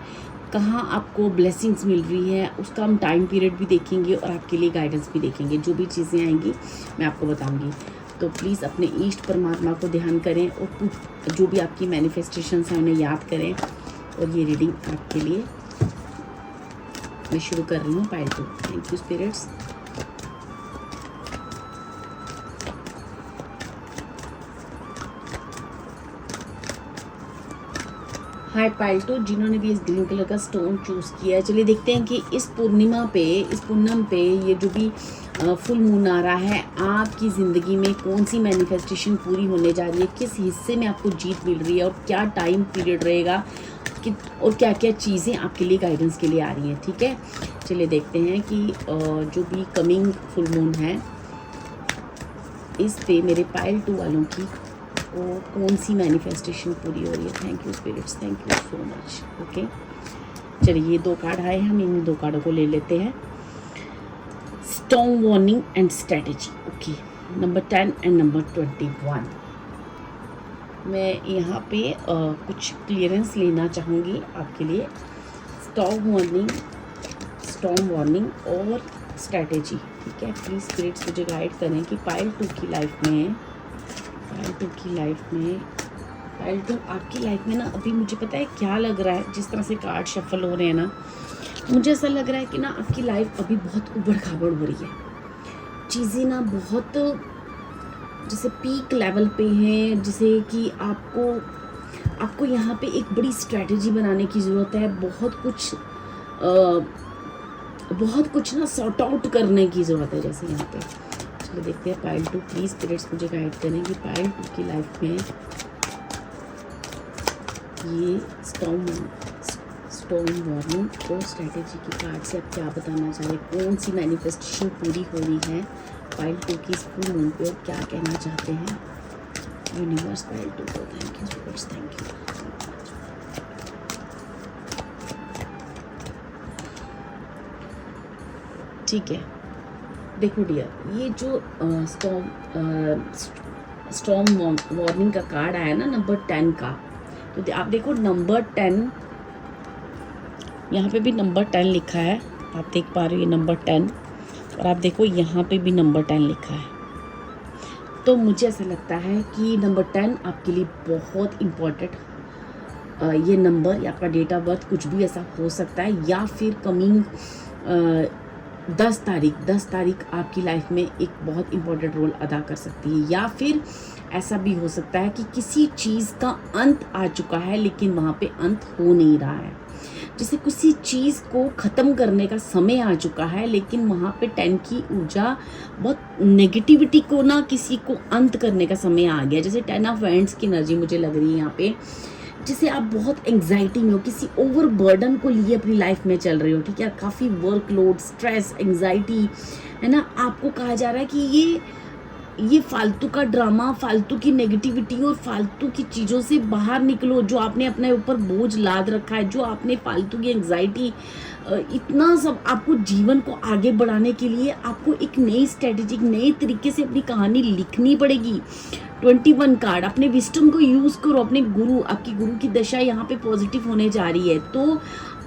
कहाँ आपको ब्लेसिंग्स मिल रही है, उसका हम टाइम पीरियड भी देखेंगे और आपके लिए गाइडेंस भी देखेंगे। जो भी चीज़ें आएंगी मैं आपको बताऊंगी। तो प्लीज़ अपने इष्ट परमात्मा को ध्यान करें और जो भी आपकी मैनिफेस्टेशंस हैं उन्हें याद करें। और ये रीडिंग आपके लिए मैं शुरू कर रही हूँ pile 2। Thank you spirits. Hi pile 2, जिन्होंने भी इस ग्रीन कलर का स्टोन चूज़ किया है, चलिए देखते हैं कि इस पूर्णिमा पे, इस पूनम पे, ये जो भी फुल मून आ रहा है, आपकी ज़िंदगी में कौन सी मैनिफेस्टेशन पूरी होने जा रही है, किस हिस्से में आपको जीत मिल रही है, और क्या टाइम पीरियड रहेगा और क्या क्या चीज़ें आपके लिए गाइडेंस के लिए आ रही हैं, ठीक है। चलिए देखते हैं कि जो भी कमिंग फुल मून है इस पे मेरे पाइल 2 वालों की वो कौन सी मैनिफेस्टेशन पूरी हो रही है। Thank you spirits, thank you so much. Okay, चलिए ये 2 कार्ड आए, हम इन 2 कार्डों को ले लेते हैं। Storm warning and strategy. Okay, number 10 and number 21। मैं यहाँ पे कुछ क्लियरेंस लेना चाहूँगी आपके लिए। स्टॉर्म वार्निंग और स्ट्रेटेजी, ठीक है। प्लीज़ स्पिरिट्स मुझे गाइड करें कि पाइल 2 की लाइफ में, पाइल 2 आपकी लाइफ में ना अभी मुझे पता है क्या लग रहा है, जिस तरह से कार्ड शफल हो रहे हैं ना, मुझे ऐसा लग रहा है कि ना आपकी लाइफ अभी बहुत उबड़ खाबड़ हो रही है। चीज़ें ना बहुत जैसे पीक लेवल पे हैं, जैसे कि आपको यहाँ पे एक बड़ी स्ट्रेटेजी बनाने की ज़रूरत है। बहुत कुछ ना सॉर्ट आउट करने की ज़रूरत है जैसे यहाँ पे। चलिए देखते हैं पाइल 2, प्लीज़ स्पिरिट्स मुझे गाइड करें कि पाइल 2 की लाइफ में ये स्टॉर्म वार्निंग और स्ट्रेटेजी की कार्ड से आप क्या बताना चाह रहे हैं, कौन सी मैनिफेस्टेशन पूरी हो रही है पाइल 2 की इस फुल मून पे, और क्या कहना चाहते हैं यूनिवर्स पाइल 2 को। Thank you spirits, thank you. ठीक है, देखो डियर, ये जो स्टॉर्म वार्निंग का कार्ड आया ना नंबर 10 का, तो आप देखो नंबर 10, यहाँ पे भी नंबर 10 लिखा है, आप देख पा रहे हो ये नंबर 10, और आप देखो यहाँ पे भी नंबर 10 लिखा है। तो मुझे ऐसा लगता है कि नंबर 10 आपके लिए बहुत इम्पोर्टेंट, ये नंबर या आपका डेट ऑफ बर्थ कुछ भी ऐसा हो सकता है, या फिर कमिंग 10 तारीख आपकी लाइफ में एक बहुत इम्पोर्टेंट रोल अदा कर सकती है, या फिर ऐसा भी हो सकता है कि किसी चीज़ का अंत आ चुका है लेकिन वहाँ पे अंत हो नहीं रहा है। जैसे किसी चीज़ को ख़त्म करने का समय आ चुका है, लेकिन वहाँ पे 10 की ऊर्जा बहुत नेगेटिविटी को ना किसी को अंत करने का समय आ गया। जैसे 10 ऑफ वैंड्स की एनर्जी मुझे लग रही है यहाँ पे, जैसे आप बहुत एंग्जाइटी में हो, किसी ओवर बर्डन को लिए अपनी लाइफ में चल रहे हो, ठीक है, काफ़ी वर्कलोड, स्ट्रेस, एंग्जाइटी है ना। आपको कहा जा रहा है कि ये फालतू का ड्रामा, फालतू की नेगेटिविटी और फालतू की चीज़ों से बाहर निकलो। जो आपने अपने ऊपर बोझ लाद रखा है, जो आपने फालतू की एंग्जाइटी, इतना सब, आपको जीवन को आगे बढ़ाने के लिए आपको एक नई स्ट्रेटेजी, नए तरीके से अपनी कहानी लिखनी पड़ेगी। 21 कार्ड, अपने विस्टम को यूज़ करो। अपने गुरु, आपकी गुरु की दशा यहाँ पे पॉजिटिव होने जा रही है, तो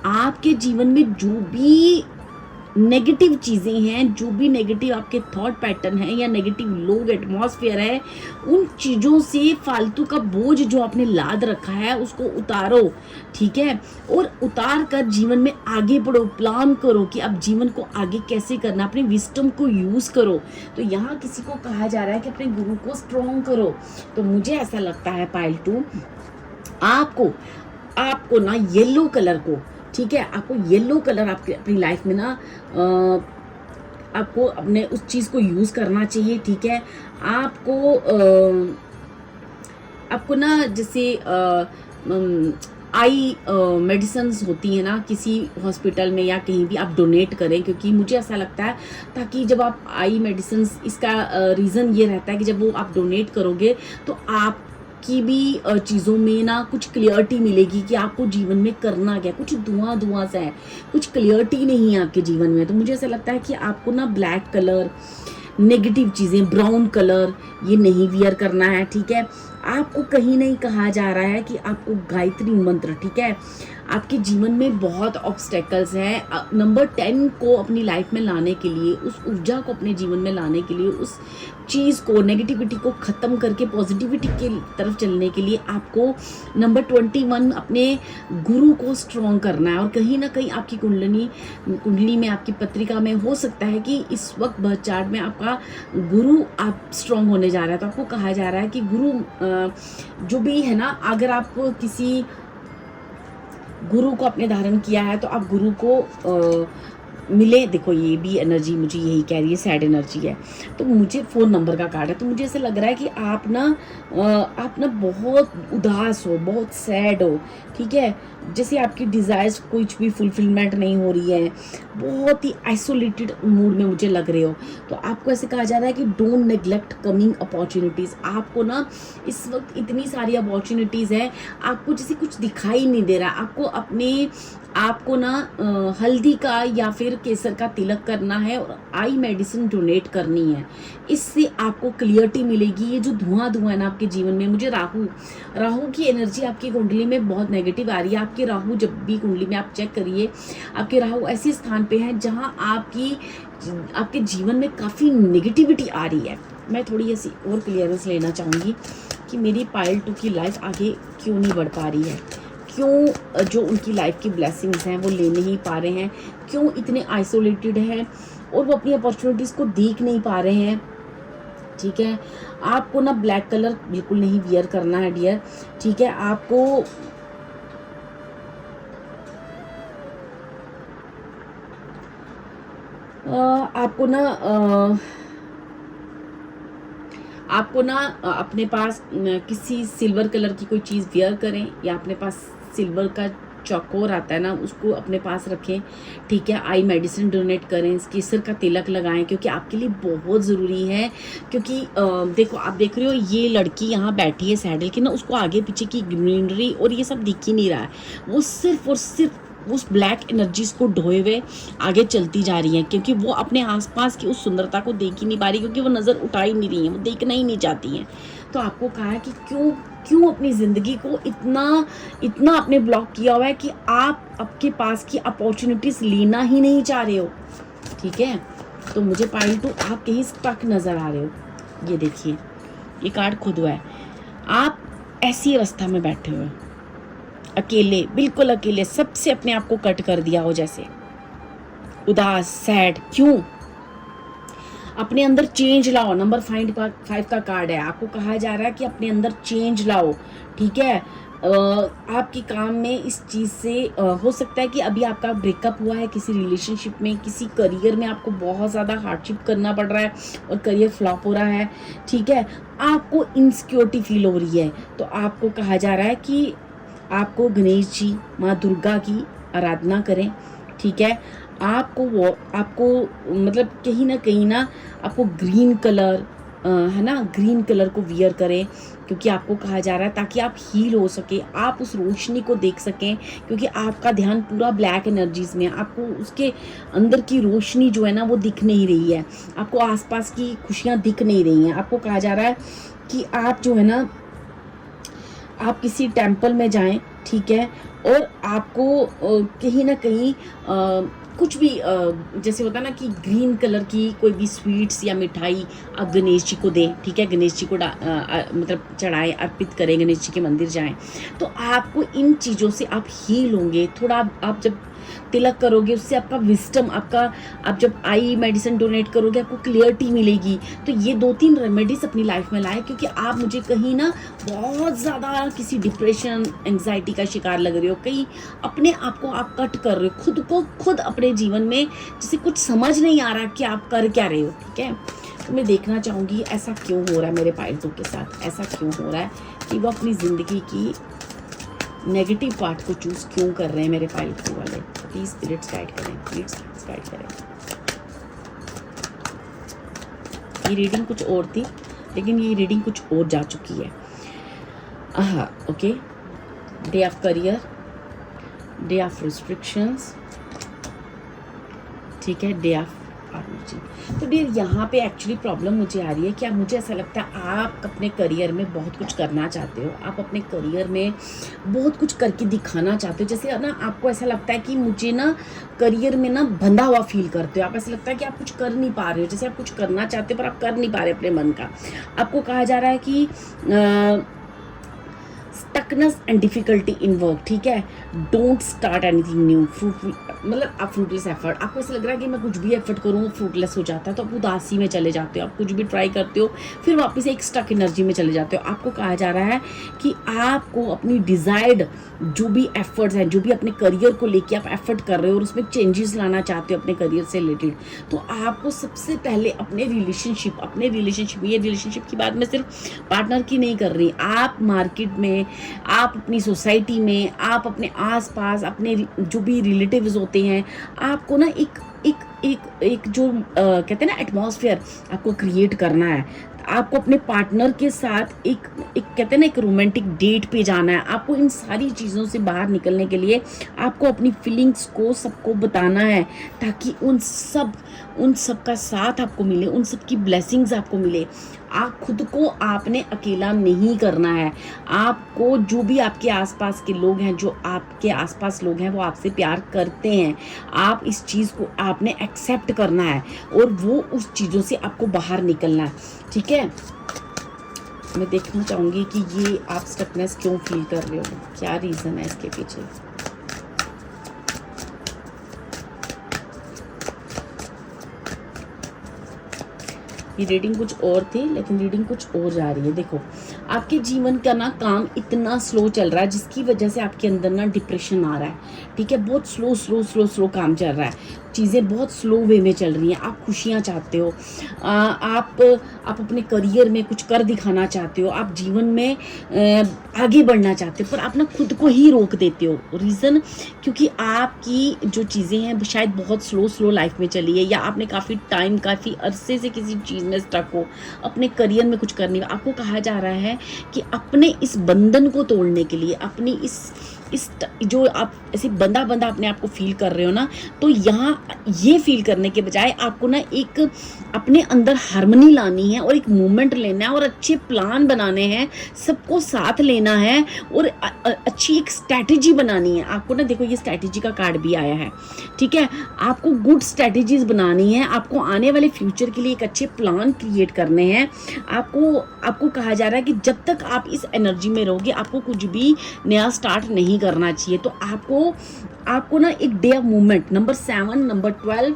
आपके जीवन में जो भी नेगेटिव चीज़ें हैं, जो भी नेगेटिव आपके थॉट पैटर्न है या नेगेटिव लोग, एटमॉस्फेयर है, उन चीज़ों से फालतू का बोझ जो आपने लाद रखा है उसको उतारो, ठीक है, और उतार कर जीवन में आगे बढ़ो। प्लान करो कि अब जीवन को आगे कैसे करना, अपने विस्टम को यूज़ करो। तो यहाँ किसी को कहा जा रहा है कि अपने गुरु को स्ट्रॉन्ग करो। तो मुझे ऐसा लगता है पाइल 2, आपको ना येलो कलर को, ठीक है, आपको येलो कलर आपके अपनी लाइफ में ना आपको अपने उस चीज़ को यूज़ करना चाहिए, ठीक है। आपको ना जैसे आई मेडिसिन्स होती हैं ना, किसी हॉस्पिटल में या कहीं भी आप डोनेट करें, क्योंकि मुझे ऐसा लगता है ताकि जब आप आई मेडिसिन्स, इसका रीज़न ये रहता है कि जब वो आप डोनेट करोगे तो आप की भी चीज़ों में ना कुछ क्लियरिटी मिलेगी कि आपको जीवन में करना क्या। कुछ धुआं सा है, कुछ क्लियरिटी नहीं है आपके जीवन में। तो मुझे ऐसा लगता है कि आपको ना ब्लैक कलर, नेगेटिव चीज़ें, ब्राउन कलर ये नहीं वियर करना है, ठीक है। आपको कहीं नहीं कहा जा रहा है कि आपको गायत्री मंत्र, ठीक है, आपके जीवन में बहुत ऑब्स्टेकल्स हैं। नंबर 10 को अपनी लाइफ में लाने के लिए, उस ऊर्जा को अपने जीवन में लाने के लिए, उस चीज़ को, नेगेटिविटी को ख़त्म करके पॉजिटिविटी के तरफ चलने के लिए आपको नंबर 21 अपने गुरु को स्ट्रॉन्ग करना है। और कहीं ना कहीं आपकी कुंडली में, आपकी पत्रिका में हो सकता है कि इस वक्त बर्थ चार्ट में आपका गुरु आप स्ट्रॉन्ग होने जा रहा है। तो आपको कहा जा रहा है कि गुरु जो भी है ना, अगर आप किसी गुरु को आपने धारण किया है तो आप गुरु को मिले। देखो ये भी एनर्जी मुझे यही कह रही है, सैड एनर्जी है। तो मुझे 4 नंबर का कार्ड है, तो मुझे ऐसा लग रहा है कि आप ना बहुत उदास हो, बहुत सैड हो, ठीक है, जैसे आपकी डिज़ायर्स कुछ भी फुलफिलमेंट नहीं हो रही है, बहुत ही आइसोलेटेड मूड में मुझे लग रहे हो। तो आपको ऐसे कहा जा रहा है कि डोंट नेग्लेक्ट कमिंग अपॉर्चुनिटीज़। आपको ना इस वक्त इतनी सारी अपॉर्चुनिटीज़ है, आपको जैसे कुछ दिखाई नहीं दे रहा। आपको ना हल्दी का या फिर केसर का तिलक करना है और आई मेडिसिन डोनेट करनी है। इससे आपको क्लियरिटी मिलेगी। ये जो धुआं है ना आपके जीवन में, मुझे राहु की एनर्जी आपकी कुंडली में बहुत नेगेटिव आ रही है। आपके राहु, जब भी कुंडली में आप चेक करिए, आपके राहु ऐसे स्थान पे हैं जहां आपके जीवन में काफ़ी नेगेटिविटी आ रही है। मैं थोड़ी ऐसी और क्लियरेंस लेना चाहूँगी कि मेरी पाइल 2 की लाइफ आगे क्यों नहीं बढ़ पा रही है, क्यों जो उनकी लाइफ की ब्लेसिंग्स हैं वो ले नहीं पा रहे हैं, क्यों इतने आइसोलेटेड हैं और वो अपनी अपॉर्चुनिटीज़ को देख नहीं पा रहे हैं, ठीक है। आपको ना ब्लैक कलर बिल्कुल नहीं वियर करना है डियर, ठीक है। आपको ना अपने पास किसी सिल्वर कलर की कोई चीज़ वियर करें, या अपने पास सिल्वर का चौकोर आता है ना, उसको अपने पास रखें, ठीक है। आई मेडिसिन डोनेट करें, केसर का तिलक लगाएं, क्योंकि आपके लिए बहुत ज़रूरी है। क्योंकि देखो, आप देख रहे हो ये लड़की यहाँ बैठी है सैडल की ना, उसको आगे पीछे की ग्रीनरी और ये सब दिख ही नहीं रहा है। वो सिर्फ और सिर्फ उस ब्लैक एनर्जीज को ढोए हुए आगे चलती जा रही हैं, क्योंकि वो अपने आसपास की उस सुंदरता को देख ही नहीं पा रही, क्योंकि वो नज़र उठा ही नहीं रही है, वो देखना ही नहीं चाहती हैं। तो आपको कहा है कि क्यों अपनी ज़िंदगी को इतना आपने ब्लॉक किया हुआ है कि आप आपके पास की अपॉर्चुनिटीज़ लेना ही नहीं चाह रहे हो, ठीक है। तो मुझे पाइल 2 आप कहीं स्टक नज़र आ रहे हो। ये देखिए, ये कार्ड खुद हुआ है। आप ऐसी अवस्था में बैठे हुए, अकेले, बिल्कुल अकेले, सबसे अपने आप को कट कर दिया हो, जैसे उदास, सैड। क्यों? अपने अंदर चेंज लाओ। नंबर 5 का कार्ड है। आपको कहा जा रहा है कि अपने अंदर चेंज लाओ, ठीक है। आपके काम में इस चीज़ से हो सकता है कि अभी आपका ब्रेकअप हुआ है किसी रिलेशनशिप में, किसी करियर में आपको बहुत ज़्यादा हार्डशिप करना पड़ रहा है और करियर फ्लॉप हो रहा है, ठीक है। आपको इनसिक्योरिटी फील हो रही है, तो आपको कहा जा रहा है कि आपको गणेश जी, माँ दुर्गा की आराधना करें, ठीक है। आपको मतलब कहीं ना आपको ग्रीन कलर है ना, ग्रीन कलर को वियर करें, क्योंकि आपको कहा जा रहा है ताकि आप हील हो सके, आप उस रोशनी को देख सकें, क्योंकि आपका ध्यान पूरा ब्लैक एनर्जीज में है, आपको उसके अंदर की रोशनी जो है ना वो दिख नहीं रही है, आपको आसपास की खुशियाँ दिख नहीं रही हैं। आपको कहा जा रहा है कि आप जो है ना, आप किसी टेम्पल में जाएं, ठीक है, और आपको कहीं ना कहीं कुछ भी जैसे होता है ना कि ग्रीन कलर की कोई भी स्वीट्स या मिठाई आप गणेश जी को दें, ठीक है, गणेश जी को मतलब चढ़ाएं, अर्पित करें, गणेश जी के मंदिर जाएं, तो आपको इन चीज़ों से आप हील होंगे। थोड़ा आप जब तिलक करोगे उससे आपका विस्डम, आप जब आई मेडिसिन डोनेट करोगे आपको क्लियरिटी मिलेगी। तो ये 2-3 रेमेडीज अपनी लाइफ में लाएं, क्योंकि आप मुझे कहीं ना बहुत ज़्यादा किसी डिप्रेशन एंग्जाइटी का शिकार लग रहे हो, कहीं अपने आप को आप कट कर रहे हो, खुद को खुद अपने जीवन में जैसे कुछ समझ नहीं आ रहा कि आप कर क्या रहे हो, ठीक है। तो मैं देखना चाहूँगी ऐसा क्यों हो रहा है मेरे पाइल 2 के साथ, ऐसा क्यों हो रहा है कि वो अपनी ज़िंदगी की नेगेटिव पार्ट को चूज़ क्यों कर रहे हैं मेरे पाइल 2 वाले। प्लीज़ स्पिरिट्स गाइड करें, प्लीज़ गाइड करें। ये रीडिंग कुछ और थी, लेकिन ये रीडिंग कुछ और जा चुकी है। Okay, day of career, day of restrictions, ठीक है, डे ऑफ एनर्जी। तो डियर यहाँ पे एक्चुअली प्रॉब्लम मुझे आ रही है कि मुझे ऐसा लगता है आप अपने करियर में बहुत कुछ करना चाहते हो, आप अपने करियर में बहुत कुछ करके दिखाना चाहते हो। जैसे ना आपको ऐसा लगता है कि मुझे ना करियर में ना बंधा हुआ फील करते हो, आप ऐसा लगता है कि आप कुछ कर नहीं पा रहे हो, जैसे आप कुछ करना चाहते हो पर आप कर नहीं पा रहे अपने मन का। आपको कहा जा रहा है कि stuckness and difficulty in work, ठीक है, डोंट स्टार्ट एनीथिंग न्यू, मतलब आप फ्रूटलेस एफर्ट, आपको ऐसा लग रहा है कि मैं कुछ भी एफर्ट करूँ फ्रूटलेस हो जाता है, तो आप उदासी में चले जाते हो, आप कुछ भी ट्राई करते हो फिर वापस एक स्टक एनर्जी में चले जाते हो। आपको कहा जा रहा है कि आपको अपनी डिजायर्ड जो भी एफर्ट्स हैं, जो भी अपने करियर को लेके आप एफर्ट कर रहे हो और उसमें चेंजेस लाना चाहते हो अपने करियर से रिलेटेड, तो आपको सबसे पहले अपने रिलेशनशिप ये रिलेशनशिप की बात मैं सिर्फ पार्टनर की नहीं कर रही, आप मार्केट में, आप अपनी सोसाइटी में, आप अपने आसपास अपने जो भी रिलेटिव्स होते हैं, आपको ना एक जो कहते हैं ना एटमॉस्फेयर आपको क्रिएट करना है। आपको अपने पार्टनर के साथ एक कहते हैं ना एक रोमांटिक डेट पे जाना है। आपको इन सारी चीज़ों से बाहर निकलने के लिए आपको अपनी फीलिंग्स को सबको बताना है, ताकि उन सब का साथ आपको मिले, उन सब की ब्लेसिंग्स आपको मिले। आप खुद को आपने अकेला नहीं करना है, आपको जो भी आपके आसपास के लोग हैं, जो आपके आसपास लोग हैं वो आपसे प्यार करते हैं, आप इस चीज़ को आपने एक्सेप्ट करना है और वो उस चीज़ों से आपको बाहर निकलना है, ठीक है। मैं देखना चाहूँगी कि ये आप स्टकनेस क्यों फील कर रहे हो, क्या रीज़न है इसके पीछे। ये रीडिंग कुछ और थी लेकिन रीडिंग कुछ और जा रही है। देखो आपके जीवन का ना काम इतना स्लो चल रहा है जिसकी वजह से आपके अंदर ना डिप्रेशन आ रहा है, ठीक है। बहुत स्लो काम चल रहा है, चीज़ें बहुत स्लो वे में चल रही हैं। आप खुशियाँ चाहते हो, आप अपने करियर में कुछ कर दिखाना चाहते हो, आप जीवन में आगे बढ़ना चाहते हो, पर आप ना खुद को ही रोक देते हो। रीज़न क्योंकि आपकी जो चीज़ें हैं शायद बहुत स्लो लाइफ में चली है, या आपने काफ़ी अरसे से किसी चीज़ में स्टक हो, अपने करियर में कुछ करने। आपको कहा जा रहा है कि अपने इस बंधन को तोड़ने के लिए, अपनी इस जो आप ऐसे बंधा अपने आप को फील कर रहे हो ना, तो यहाँ ये फील करने के बजाय आपको ना एक अपने अंदर हार्मनी लानी है और एक मूवमेंट लेना है और अच्छे प्लान बनाने हैं, सबको साथ लेना है और अच्छी एक स्ट्रैटेजी बनानी है। आपको ना देखो ये स्ट्रैटेजी का कार्ड भी आया है, ठीक है। आपको गुड स्ट्रैटेजीज बनानी है, आपको आने वाले फ्यूचर के लिए एक अच्छे प्लान क्रिएट करने हैं। आपको कहा जा रहा है कि जब तक आप इस एनर्जी में रहोगे आपको कुछ भी नया स्टार्ट नहीं करना चाहिए। तो आपको ना एक day of movement, number 7, number 12,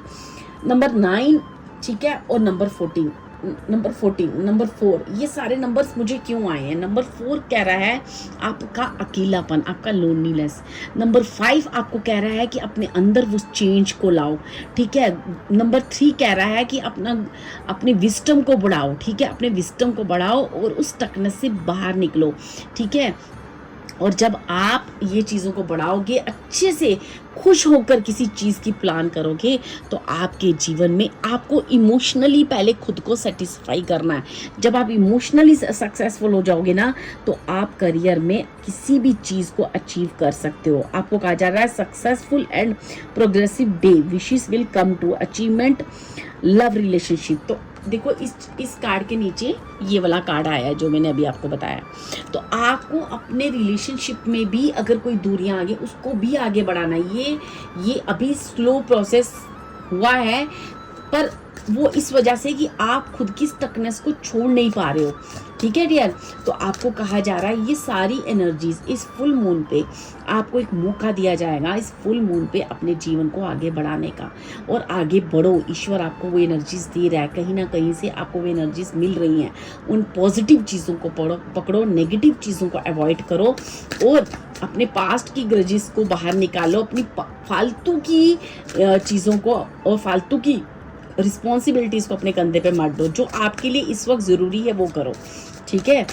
number 9, ठीक है, और नंबर 14, नंबर 14, नंबर 4, ये सारे नंबर्स मुझे क्यों आए हैं? नंबर 4 कह रहा है आपका अकेलापन, आपका लोनलीनेस। नंबर 5 आपको कह रहा है कि अपने अंदर वो चेंज को लाओ, ठीक है। नंबर 3 कह रहा है कि अपने विस्डम को बढ़ाओ, ठीक है, अपने विस्डम को बढ़ाओ और उस स्टकनेस से बाहर निकलो, ठीक है। और जब आप ये चीज़ों को बढ़ाओगे, अच्छे से खुश होकर किसी चीज़ की प्लान करोगे, तो आपके जीवन में आपको इमोशनली पहले खुद को सेटिस्फाई करना है। जब आप इमोशनली सक्सेसफुल हो जाओगे ना, तो आप करियर में किसी भी चीज़ को अचीव कर सकते हो। आपको कहा जा रहा है successful and progressive day, wishes will come to achievement, love relationship. तो देखो इस कार्ड के नीचे ये वाला कार्ड आया है जो मैंने अभी आपको बताया। तो आपको अपने रिलेशनशिप में भी अगर कोई दूरियां आ गई, उसको भी आगे बढ़ाना है। ये अभी स्लो प्रोसेस हुआ है, पर वो इस वजह से कि आप खुद की स्टकनेस को छोड़ नहीं पा रहे हो, ठीक है डियर। तो आपको कहा जा रहा है ये सारी एनर्जीज इस फुल मून पे आपको एक मौका दिया जाएगा, इस फुल मून पे अपने जीवन को आगे बढ़ाने का, और आगे बढ़ो। ईश्वर आपको वो एनर्जीज दे रहा है, कहीं ना कहीं से आपको वो एनर्जीज मिल रही हैं। उन पॉजिटिव चीज़ों को पकड़ो, नेगेटिव चीज़ों को अवॉइड करो, और अपने पास्ट की ग्रजेस को बाहर निकालो, अपनी फालतू की चीज़ों को और फालतू की रिस्पॉन्सिबिलिटीज़ को अपने कंधे पे मत दो। जो आपके लिए इस वक्त ज़रूरी है वो करो, ठीक है।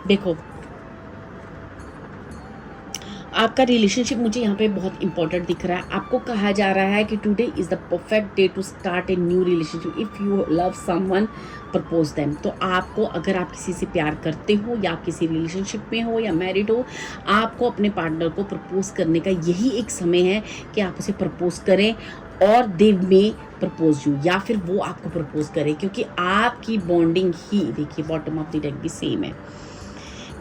देखो आपका रिलेशनशिप मुझे यहाँ पे बहुत इंपॉर्टेंट दिख रहा है। आपको कहा जा रहा है कि today is the perfect day to start a new relationship if you love someone, propose them. तो आपको, अगर आप किसी से प्यार करते हो या किसी रिलेशनशिप में हो या मैरिड हो, आपको अपने पार्टनर को प्रपोज करने का यही एक समय है कि आप उसे प्रपोज करें, और दे में प्रपोज यू, या फिर वो आपको प्रपोज करे, क्योंकि आपकी बॉन्डिंग ही, देखिए बॉटम ऑफ द डेक भी सेम है।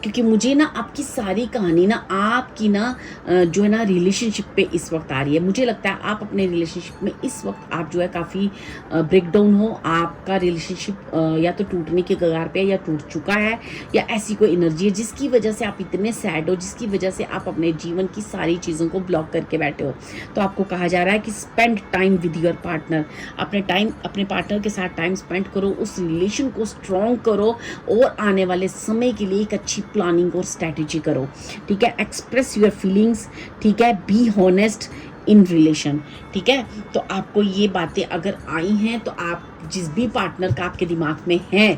क्योंकि मुझे ना आपकी सारी कहानी ना आपकी ना जो है ना रिलेशनशिप पे इस वक्त आ रही है। मुझे लगता है आप अपने रिलेशनशिप में इस वक्त आप जो है काफ़ी ब्रेक डाउन हो। आपका रिलेशनशिप या तो टूटने के कगार पे है या टूट चुका है, या ऐसी कोई एनर्जी है जिसकी वजह से आप इतने सैड हो, जिसकी वजह से आप अपने जीवन की सारी चीज़ों को ब्लॉक करके बैठे हो। तो आपको कहा जा रहा है कि spend time with your partner, अपने पार्टनर के साथ टाइम स्पेंड करो, उस रिलेशन को स्ट्रॉन्ग करो, और आने वाले समय के लिए एक अच्छी प्लानिंग और स्ट्रैटेजी करो, ठीक है। एक्सप्रेस योर फीलिंग्स, ठीक है। बी हॉनेस्ट इन रिलेशन, ठीक है। तो आपको ये बातें अगर आई हैं, तो आप जिस भी पार्टनर का आपके दिमाग में है,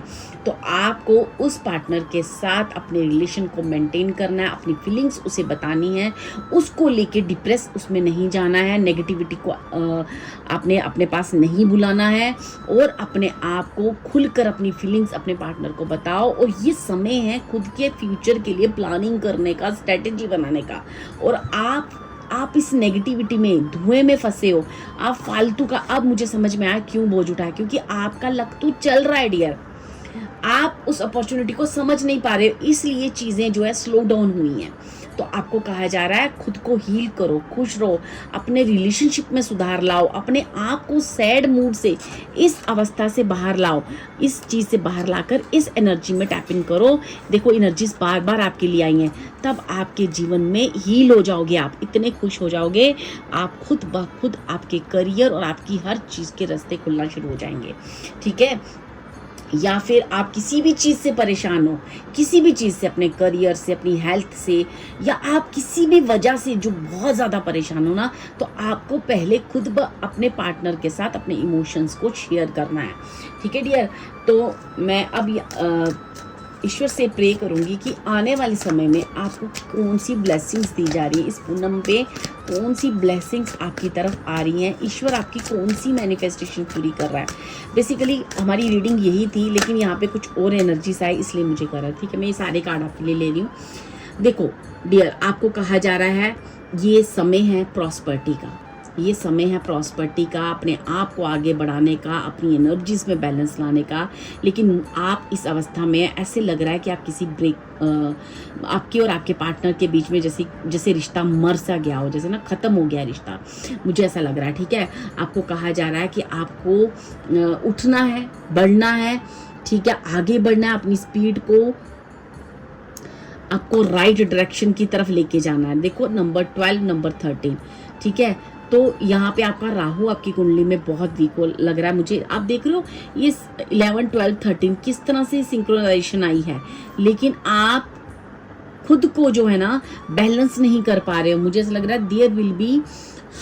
तो आपको उस पार्टनर के साथ अपने रिलेशन को मेंटेन करना है, अपनी फीलिंग्स उसे बतानी है, उसको लेके डिप्रेस उसमें नहीं जाना है, नेगेटिविटी को आपने अपने पास नहीं बुलाना है, और अपने आप को खुलकर अपनी फीलिंग्स अपने पार्टनर को बताओ। और ये समय है खुद के फ्यूचर के लिए प्लानिंग करने का, स्ट्रेटेजी बनाने का। और आप इस नेगेटिविटी में, धुएं में फंसे हो, आप फालतू का, अब मुझे समझ में आया क्यों बोझ उठा है, क्योंकि आपका लक तो चल रहा है डियर, आप उस अपॉर्चुनिटी को समझ नहीं पा रहे हो, इसलिए चीज़ें जो है स्लो डाउन हुई हैं। तो आपको कहा जा रहा है खुद को हील करो, खुश रहो, अपने रिलेशनशिप में सुधार लाओ, अपने आप को सैड मूड से, इस अवस्था से बाहर लाओ, इस चीज़ से बाहर लाकर इस एनर्जी में टैप इन करो। देखो एनर्जीज बार बार आपके लिए आई हैं, तब आपके जीवन में हील हो जाओगे, आप इतने खुश हो जाओगे, आप खुद ब खुद आपके करियर और आपकी हर चीज़ के रास्ते खुलना शुरू हो जाएंगे, ठीक है। या फिर आप किसी भी चीज़ से परेशान हो, किसी भी चीज़ से, अपने करियर से, अपनी हेल्थ से, या आप किसी भी वजह से जो बहुत ज़्यादा परेशान हो ना, तो आपको पहले खुद अपने पार्टनर के साथ अपने इमोशंस को शेयर करना है, ठीक है डियर। तो मैं अब ईश्वर से प्रे करूंगी कि आने वाले समय में आपको कौन सी ब्लेसिंग्स दी जा रही है, इस पूनम पे कौन सी ब्लेसिंग्स आपकी तरफ आ रही हैं, ईश्वर आपकी कौन सी मैनिफेस्टेशन पूरी कर रहा है। बेसिकली हमारी रीडिंग यही थी, लेकिन यहाँ पे कुछ और एनर्जीज आई, इसलिए मुझे कर रहा है, ठीक है। मैं ये सारे कार्ड आपके लिए ले रही हूँ। देखो डियर, आपको कहा जा रहा है ये समय है प्रॉस्पर्टी का, ये समय है प्रॉस्पर्टी का, अपने आप को आगे बढ़ाने का, अपनी एनर्जीज में बैलेंस लाने का। लेकिन आप इस अवस्था में, ऐसे लग रहा है कि आप किसी आपके और आपके पार्टनर के बीच में जैसे रिश्ता मर सा गया हो, जैसे ना ख़त्म हो गया रिश्ता, मुझे ऐसा लग रहा है, ठीक है। आपको कहा जा रहा है कि आपको उठना है, बढ़ना है, ठीक है, आगे बढ़ना है, अपनी स्पीड को आपको राइट डायरेक्शन की तरफ लेके जाना है। देखो नंबर 12, नंबर 13, ठीक है। तो यहाँ पे आपका राहु आपकी कुंडली में बहुत वीक लग रहा है मुझे। आप देख रहे हो ये 11, 12, 13 किस तरह से सिंक्रोनाइजेशन आई है, लेकिन आप खुद को जो है ना बैलेंस नहीं कर पा रहे हो। मुझे ऐसा लग रहा है there will be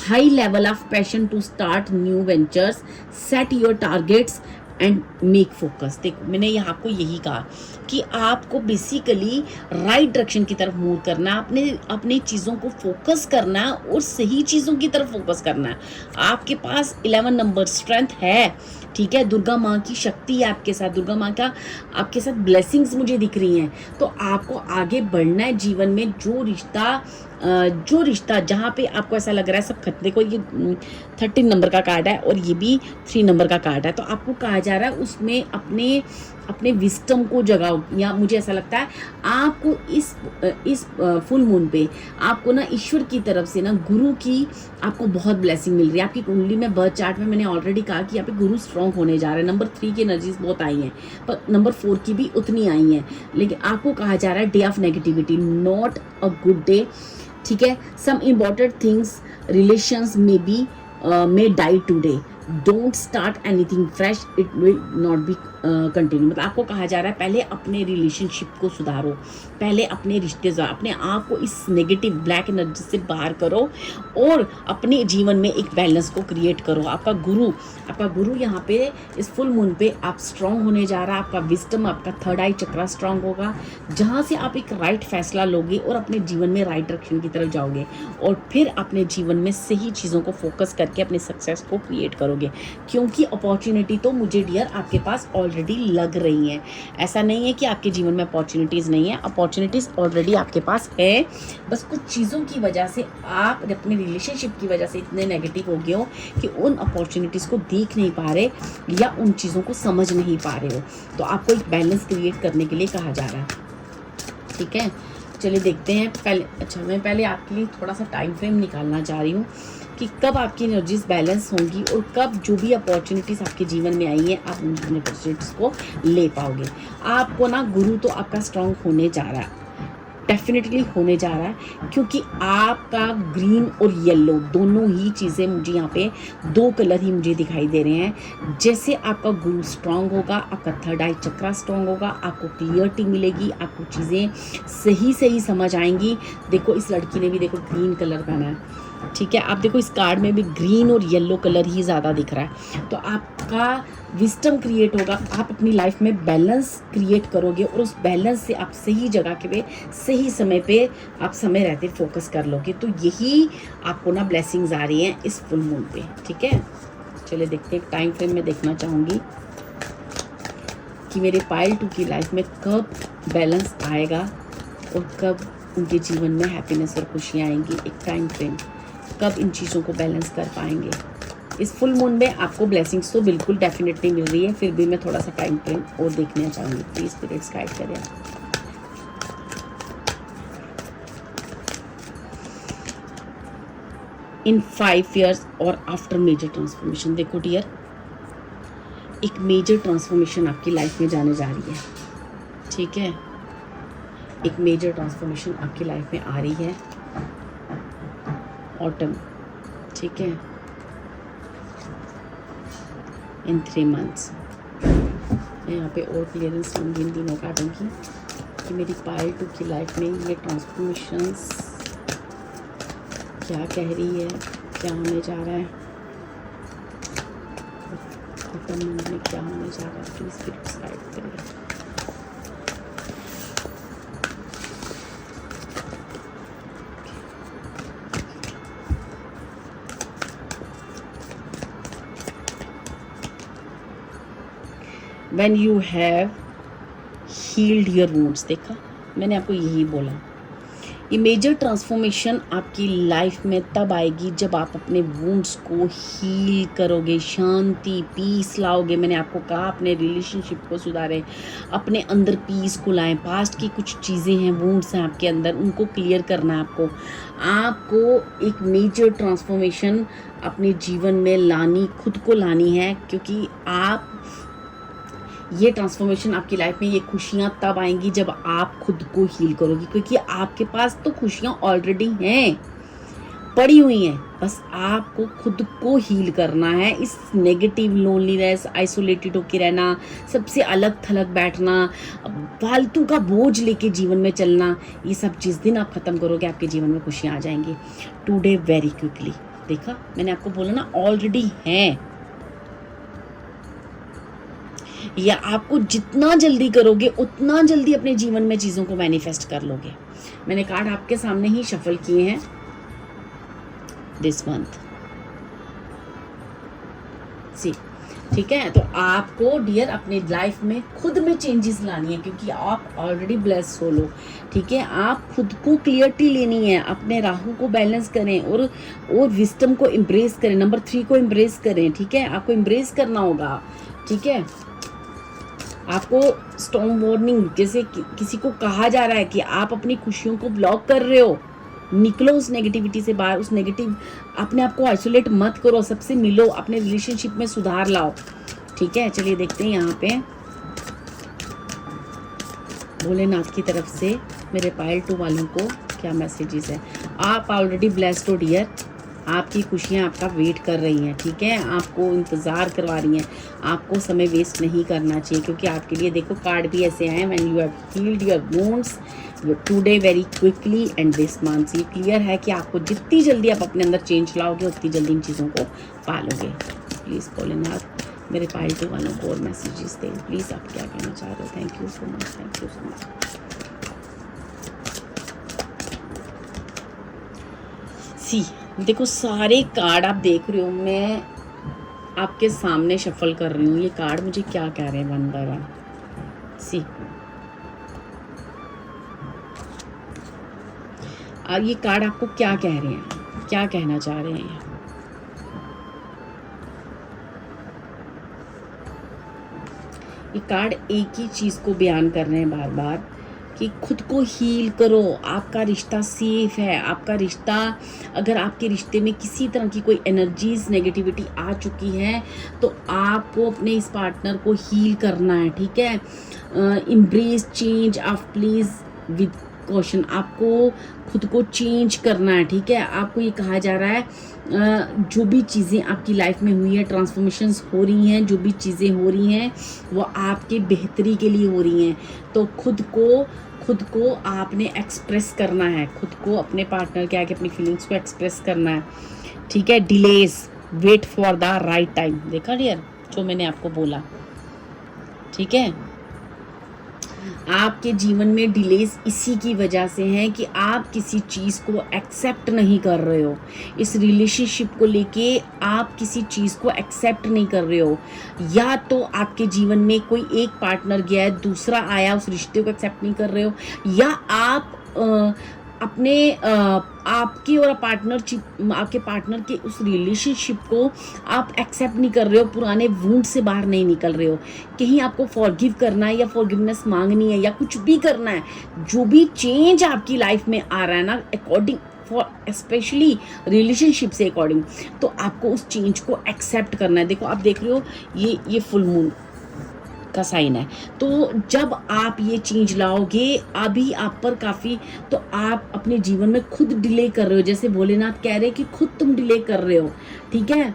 high level of passion to start new ventures, set your targets and make focus. देखो मैंने यहाँ आपको यही कहा कि आपको बेसिकली राइट डायरेक्शन की तरफ मूव करना है, अपने चीज़ों को फोकस करना है और सही चीज़ों की तरफ फोकस करना है। आपके पास 11 नंबर स्ट्रेंथ है, ठीक है। दुर्गा माँ की शक्ति है आपके साथ, दुर्गा माँ का आपके साथ ब्लेसिंग्स मुझे दिख रही हैं। तो आपको आगे बढ़ना है जीवन में। जो रिश्ता जहाँ पे आपको ऐसा लग रहा है सब खत्म। देखो ये 13 नंबर का कार्ड है और ये भी 3 नंबर का कार्ड है। तो आपको कहा जा रहा है उसमें अपने विस्टम को जगाओ। या मुझे ऐसा लगता है आपको इस फुल मून पे आपको ना ईश्वर की तरफ से ना गुरु की आपको बहुत ब्लेसिंग मिल रही है। आपकी कुंडली में बर्थ चार्ट में मैंने ऑलरेडी कहा कि यहाँ पे गुरु स्ट्रॉन्ग होने जा रहे हैं। नंबर 3 की एनर्जीज बहुत आई हैं, पर नंबर 4 की भी उतनी आई हैं। लेकिन आपको कहा जा रहा है day of negativity, not a good day, ठीक है। Some important things relations may die today, don't start anything fresh, it will not be continue. मतलब आपको कहा जा रहा है पहले अपने रिलेशनशिप को सुधारो, पहले अपने रिश्ते अपने आप को इस नेगेटिव ब्लैक एनर्जी से बाहर करो और अपने जीवन में एक बैलेंस को क्रिएट करो। आपका गुरु यहाँ पे इस फुल मून पे आप स्ट्रांग होने जा रहा है। आपका विस्डम, आपका थर्ड आई चक्रा स्ट्रांग होगा, जहाँ से आप एक राइट फैसला लोगे और अपने जीवन में राइट डायरेक्शन की तरफ जाओगे और फिर अपने जीवन में सही चीज़ों को फोकस करके अपने सक्सेस को क्रिएट करोगे। क्योंकि अपॉर्चुनिटी तो मुझे डियर आपके पास ऑलरेडी लग रही हैं। ऐसा नहीं है कि आपके जीवन में अपॉर्चुनिटीज़ नहीं है, अपॉर्चुनिटीज़ ऑलरेडी आपके पास है। बस कुछ चीज़ों की वजह से आप अपने रिलेशनशिप की वजह से इतने नेगेटिव हो गए हो कि उन अपॉर्चुनिटीज़ को देख नहीं पा रहे या उन चीज़ों को समझ नहीं पा रहे हो। तो आपको एक बैलेंस क्रिएट करने के लिए कहा जा रहा है, ठीक है। चलिए देखते हैं मैं पहले आपके लिए थोड़ा सा टाइम फ्रेम निकालना चाह रही हूँ कि कब आपकी एनर्जीज बैलेंस होंगी और कब जो भी अपॉर्चुनिटीज़ आपके जीवन में आई हैं आप उन अपॉर्चुनिटीज़ को ले पाओगे। आपको ना गुरु तो आपका स्ट्रांग होने जा रहा है, डेफिनेटली होने जा रहा है, क्योंकि आपका ग्रीन और येलो दोनों ही चीज़ें मुझे यहाँ पे 2 कलर ही मुझे दिखाई दे रहे हैं। जैसे आपका गुरु स्ट्रांग होगा, आपका थर्ड आई चक्रा स्ट्रांग होगा, आपको क्लियरिटी मिलेगी, आपको चीज़ें सही समझ आएंगी। देखो इस लड़की ने भी देखो ग्रीन कलर पहना है, ठीक है। आप देखो इस कार्ड में भी ग्रीन और येलो कलर ही ज़्यादा दिख रहा है। तो आपका विस्डम क्रिएट होगा, आप अपनी लाइफ में बैलेंस क्रिएट करोगे और उस बैलेंस से आप सही जगह के पे सही समय पे आप समय रहते फोकस कर लोगे। तो यही आपको ना ब्लेसिंग्स आ रही हैं इस फुल मून पे, ठीक है। चलिए देखते हैं टाइम फ्रेम में देखना चाहूँगी कि मेरे पाइल 2 की लाइफ में कब बैलेंस आएगा और कब उनके जीवन में हैप्पीनेस और खुशियाँ आएंगी। एक टाइम फ्रेम, कब इन चीज़ों को बैलेंस कर पाएंगे। इस फुल मून में आपको ब्लेसिंग्स तो बिल्कुल डेफिनेटली मिल रही है, फिर भी मैं थोड़ा सा टाइम फ्रेम और देखना चाहूँगी। प्लीज स्पिरिट्स गाइड करें। इन 5 years और आफ्टर मेजर ट्रांसफॉर्मेशन। देखो डियर, एक मेजर ट्रांसफॉर्मेशन आपकी लाइफ में जाने जा रही है, ठीक है। एक मेजर ट्रांसफॉर्मेशन आपकी लाइफ में आ रही है, ऑटम, ठीक है, इन 3 months। मैं यहाँ पे और क्लियरेंस लूँगी इन तीनों कार्डों की कि मेरी पाइल 2 की लाइफ में ये ट्रांसफॉर्मेशंस क्या कह रही है, क्या होने जा रहा है, ऑटम मंथ में क्या होने जा रहा है। प्लीज स्पिरिट्स गाइड करिए। When you have healed your wounds, देखा मैंने आपको यही बोला। ये मेजर ट्रांसफॉर्मेशन आपकी लाइफ में तब आएगी जब आप अपने वुंड्स को हील करोगे, शांति पीस लाओगे। मैंने आपको कहा अपने रिलेशनशिप को सुधारें, अपने अंदर पीस को लाएं। पास्ट की कुछ चीज़ें हैं, वुंड्स हैं आपके अंदर, उनको क्लियर करना है आपको एक मेजर ट्रांसफॉर्मेशन अपने जीवन में लानी, खुद को लानी है, क्योंकि आप ये ट्रांसफॉर्मेशन आपकी लाइफ में, ये खुशियाँ तब आएंगी जब आप खुद को हील करोगी, क्योंकि आपके पास तो खुशियाँ ऑलरेडी हैं, पड़ी हुई हैं, बस आपको खुद को हील करना है। इस नेगेटिव लोनलीनेस, आइसोलेटेड होके रहना, सबसे अलग थलग बैठना, फालतू का बोझ लेके जीवन में चलना, ये सब जिस दिन आप ख़त्म करोगे आपके जीवन में खुशियाँ आ जाएंगी टुडे वेरी क्विकली। देखा, मैंने आपको बोला ना, ऑलरेडी हैं। या आपको जितना जल्दी करोगे उतना जल्दी अपने जीवन में चीज़ों को मैनिफेस्ट कर लोगे। मैंने कार्ड आपके सामने ही शफल किए हैं दिस मंथ, सी, ठीक है। तो आपको डियर अपने लाइफ में खुद में चेंजेस लानी है, क्योंकि आप ऑलरेडी ब्लेस्ड हो लो, ठीक है। आप खुद को क्लियरिटी लेनी है, अपने राहु को बैलेंस करें और विजडम को एम्ब्रेस करें, नंबर 3 को एम्ब्रेस करें, ठीक है। आपको एम्ब्रेस करना होगा, ठीक है। आपको स्टॉर्म वार्निंग, जैसे किसी को कहा जा रहा है कि आप अपनी खुशियों को ब्लॉक कर रहे हो, निकलो उस नेगेटिविटी से बाहर, उस नेगेटिव, अपने आप को आइसोलेट मत करो, सबसे मिलो, अपने रिलेशनशिप में सुधार लाओ, ठीक है। चलिए देखते हैं यहाँ पे भोलेनाथ की तरफ से मेरे पाइल 2 वालों को क्या मैसेजेस है। आप ऑलरेडी ब्लेस्ड हो डियर, आपकी खुशियाँ आपका वेट कर रही हैं, ठीक है। आपको इंतज़ार करवा रही हैं, आपको समय वेस्ट नहीं करना चाहिए, क्योंकि आपके लिए देखो कार्ड भी ऐसे हैं, when you have healed your wounds today very quickly and this month. ये क्लियर है कि आपको जितनी जल्दी आप अपने अंदर चेंज लाओगे उतनी जल्दी इन चीज़ों को पालोगे। प्लीज़ भोलेनाथ मेरे पाइल 2 वालों को और मैसेजेस दें प्लीज़, आप क्या कहना चाह रहे हो। Thank you so much, thank you so much. See, देखो सारे कार्ड आप देख रहे हो, मैं आपके सामने शफल कर रही हूँ, ये कार्ड मुझे क्या कह रहे हैं वन बाय वन। सी, ये कार्ड आपको क्या कह रहे हैं, क्या कहना चाह रहे हैं। ये कार्ड एक ही चीज़ को बयान कर रहे हैं बार बार कि खुद को हील करो, आपका रिश्ता सेफ है। आपका रिश्ता, अगर आपके रिश्ते में किसी तरह की कोई एनर्जीज नेगेटिविटी आ चुकी है तो आपको अपने इस पार्टनर को हील करना है, ठीक है। Embrace change of please with question, आपको खुद को चेंज करना है, ठीक है। आपको ये कहा जा रहा है जो भी चीज़ें आपकी लाइफ में हुई है, ट्रांसफॉर्मेशंस हो रही हैं, जो भी चीज़ें हो रही हैं वो आपके बेहतरी के लिए हो रही हैं। तो खुद को आपने एक्सप्रेस करना है, खुद को अपने पार्टनर के आगे अपनी फीलिंग्स को एक्सप्रेस करना है, ठीक है। Delays, wait for the right time. देखा डियर जो मैंने आपको बोला, ठीक है। आपके जीवन में डिलेस इसी की वजह से हैं कि आप किसी चीज़ को एक्सेप्ट नहीं कर रहे हो। इस रिलेशनशिप को लेके आप किसी चीज़ को एक्सेप्ट नहीं कर रहे हो, या तो आपके जीवन में कोई एक पार्टनर गया है, दूसरा आया, उस रिश्ते को एक्सेप्ट नहीं कर रहे हो, या आप अपने आपकी और आपके पार्टनर के उस रिलेशनशिप को आप एक्सेप्ट नहीं कर रहे हो, पुराने वुंड से बाहर नहीं निकल रहे हो। कहीं आपको फॉरगिव करना है या फॉरगिवनेस मांगनी है या कुछ भी करना है, जो भी चेंज आपकी लाइफ में आ रहा है ना, अकॉर्डिंग फॉर स्पेशली रिलेशनशिप से अकॉर्डिंग, तो आपको उस चेंज को एक्सेप्ट करना है। देखो आप देख रहे हो ये फुल मून का साइन है, तो जब आप ये चीज लाओगे अभी आप पर काफी, तो आप अपने जीवन में खुद डिले कर रहे हो, जैसे भोलेनाथ कह रहे हैं कि खुद तुम डिले कर रहे हो, ठीक है।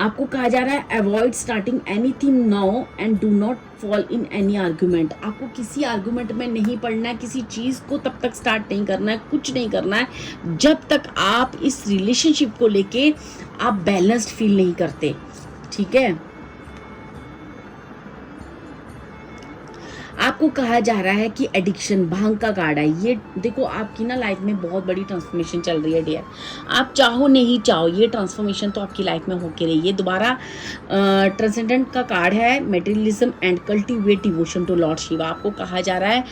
आपको कहा जा रहा है avoid starting anything now and do not fall in any argument. आपको किसी आर्गुमेंट में नहीं पड़ना है, किसी चीज को तब तक स्टार्ट नहीं करना है, कुछ नहीं करना है जब तक आप इस रिलेशनशिप को लेके आप बैलेंस्ड फील नहीं करते, ठीक है। आपको कहा जा रहा है कि एडिक्शन, भांग का कार्ड है ये। देखो आपकी ना लाइफ में बहुत बड़ी ट्रांसफॉर्मेशन चल रही है डियर, आप चाहो नहीं चाहो ये ट्रांसफॉर्मेशन तो आपकी लाइफ में होके रही है। दोबारा ट्रांसेंडेंट का कार्ड है, materialism and cultivate devotion to Lord Shiva. आपको कहा जा रहा है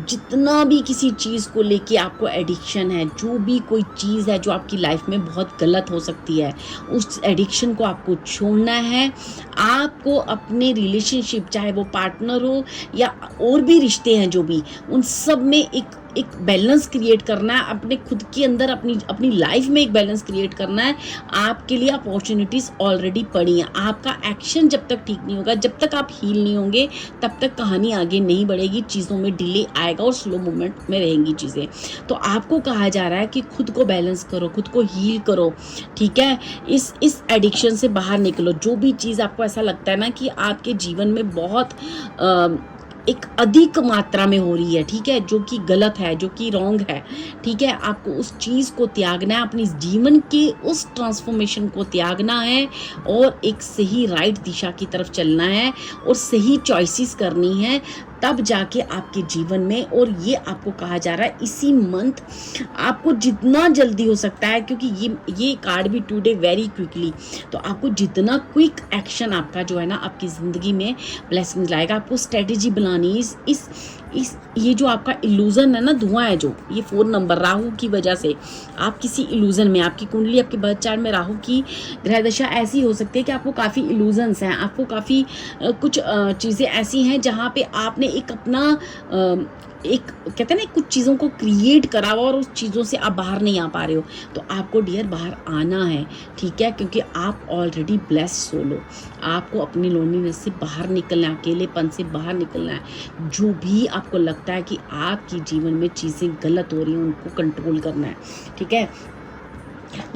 जितना भी किसी चीज़ को लेके आपको एडिक्शन है, जो भी कोई चीज़ है जो आपकी लाइफ में बहुत गलत हो सकती है, उस एडिक्शन को आपको छोड़ना है। आपको अपने रिलेशनशिप, चाहे वो पार्टनर हो या और भी रिश्ते हैं जो भी, उन सब में एक बैलेंस क्रिएट करना है, अपने खुद के अंदर अपनी लाइफ में एक बैलेंस क्रिएट करना है। आपके लिए अपॉर्चुनिटीज़ ऑलरेडी पड़ी हैं। आपका एक्शन जब तक ठीक नहीं होगा, जब तक आप हील नहीं होंगे, तब तक कहानी आगे नहीं बढ़ेगी, चीज़ों में डिले आएगा और स्लो मूवमेंट में रहेंगी चीज़ें। तो आपको कहा जा रहा है कि खुद को बैलेंस करो, खुद को हील करो, ठीक है। इस एडिक्शन से बाहर निकलो। जो भी चीज़ आपको ऐसा लगता है ना कि आपके जीवन में बहुत एक अधिक मात्रा में हो रही है, ठीक है, जो कि गलत है, जो कि रॉन्ग है, ठीक है, आपको उस चीज़ को त्यागना है, अपनी जीवन के उस ट्रांसफॉर्मेशन को त्यागना है और एक सही राइट दिशा की तरफ चलना है और सही चॉइसेस करनी है, तब जाके आपके जीवन में। और ये आपको कहा जा रहा है इसी मंथ आपको जितना जल्दी हो सकता है, क्योंकि ये कार्ड भी टुडे वेरी क्विकली, तो आपको जितना क्विक एक्शन आपका जो है ना आपकी ज़िंदगी में ब्लेसिंग्स लाएगा। आपको स्ट्रेटेजी बनानी है। इस ये जो आपका इल्यूज़न है ना, धुआं है जो, ये 4 नंबर राहु की वजह से आप किसी इल्यूज़न में, आपकी कुंडली आपके बर्थ चार्ट में राहु की ग्रह दशा ऐसी हो सकती है कि आपको काफ़ी इल्यूजन्स हैं, आपको काफ़ी कुछ चीज़ें ऐसी हैं जहाँ पे आपने एक अपना एक कहते हैं ना कुछ चीज़ों को क्रिएट करा हुआ और उस चीज़ों से आप बाहर नहीं आ पा रहे हो। तो आपको डियर बाहर आना है, ठीक है, क्योंकि आप ऑलरेडी ब्लेस्ड सोल हो। आपको अपनी लोनलीनेस से बाहर निकलना है, अकेलेपन से बाहर निकलना है। जो भी आपको लगता है कि आपके जीवन में चीज़ें गलत हो रही हैं, उनको कंट्रोल करना है, ठीक है।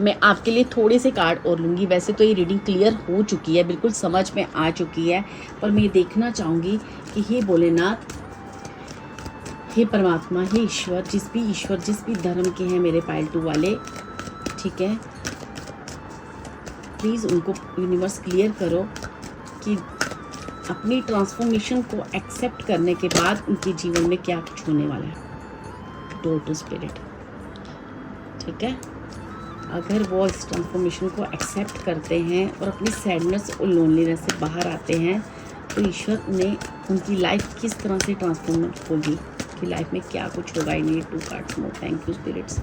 मैं आपके लिए थोड़े से कार्ड और लूँगी। वैसे तो ये रीडिंग क्लियर हो चुकी है, बिल्कुल समझ में आ चुकी है, पर मैं ये देखना चाहूँगी कि हे भोलेनाथ, हे परमात्मा, हे ईश्वर, जिस भी धर्म के हैं मेरे पालतू वाले, ठीक है, प्लीज़ उनको यूनिवर्स क्लियर करो कि अपनी ट्रांसफॉर्मेशन को एक्सेप्ट करने के बाद उनके जीवन में क्या कुछ होने वाला है। डोर टू स्पिरिट, ठीक है। अगर वो इस ट्रांसफॉर्मेशन को एक्सेप्ट करते हैं और अपनी सैडनेस और लोनलीनेस से बाहर आते हैं, तो ईश्वर उन्हें उनकी लाइफ किस तरह से ट्रांसफॉर्म होगी, कि लाइफ में क्या कुछ होगा। In 2 cards more. Thank you spirits,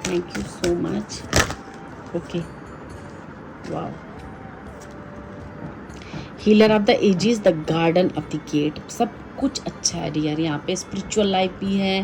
thank you so much. Okay, wow. Healer of the ages, the garden of the gate, सब कुछ अच्छा है डियर। यहाँ पे स्पिरिचुअल लाइफ भी है,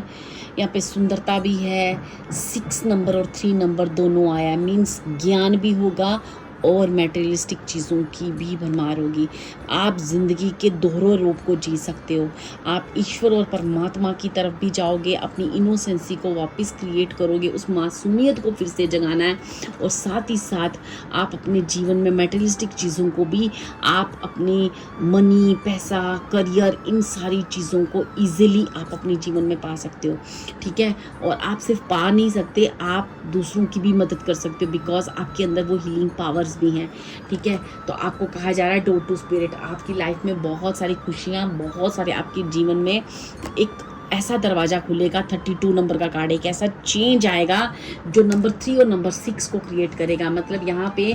यहाँ पे सुंदरता भी है। 6 नंबर और 3 नंबर दोनों आया, मीन्स ज्ञान भी होगा और मटेरियलिस्टिक चीज़ों की भी भरमार होगी। आप ज़िंदगी के दोहरे रूप को जी सकते हो। आप ईश्वर और परमात्मा की तरफ भी जाओगे, अपनी इनोसेंसी को वापस क्रिएट करोगे, उस मासूमियत को फिर से जगाना है। और साथ ही साथ आप अपने जीवन में मटेरियलिस्टिक चीज़ों को भी, आप अपनी मनी, पैसा, करियर, इन सारी चीज़ों को ईजिली आप अपने जीवन में पा सकते हो, ठीक है। और आप सिर्फ पा नहीं सकते, आप दूसरों की भी मदद कर सकते हो, बिकॉज आपके अंदर वो हीलिंग पावर्स भी हैं, ठीक है। तो आपको कहा जा रहा है डोर टू स्पिरिट, आपकी लाइफ में बहुत सारी खुशियाँ, बहुत सारे आपके जीवन में एक ऐसा दरवाज़ा खुलेगा। 32 नंबर का कार्ड, एक ऐसा चेंज आएगा जो नंबर 3 और नंबर 6 को क्रिएट करेगा। मतलब यहाँ पे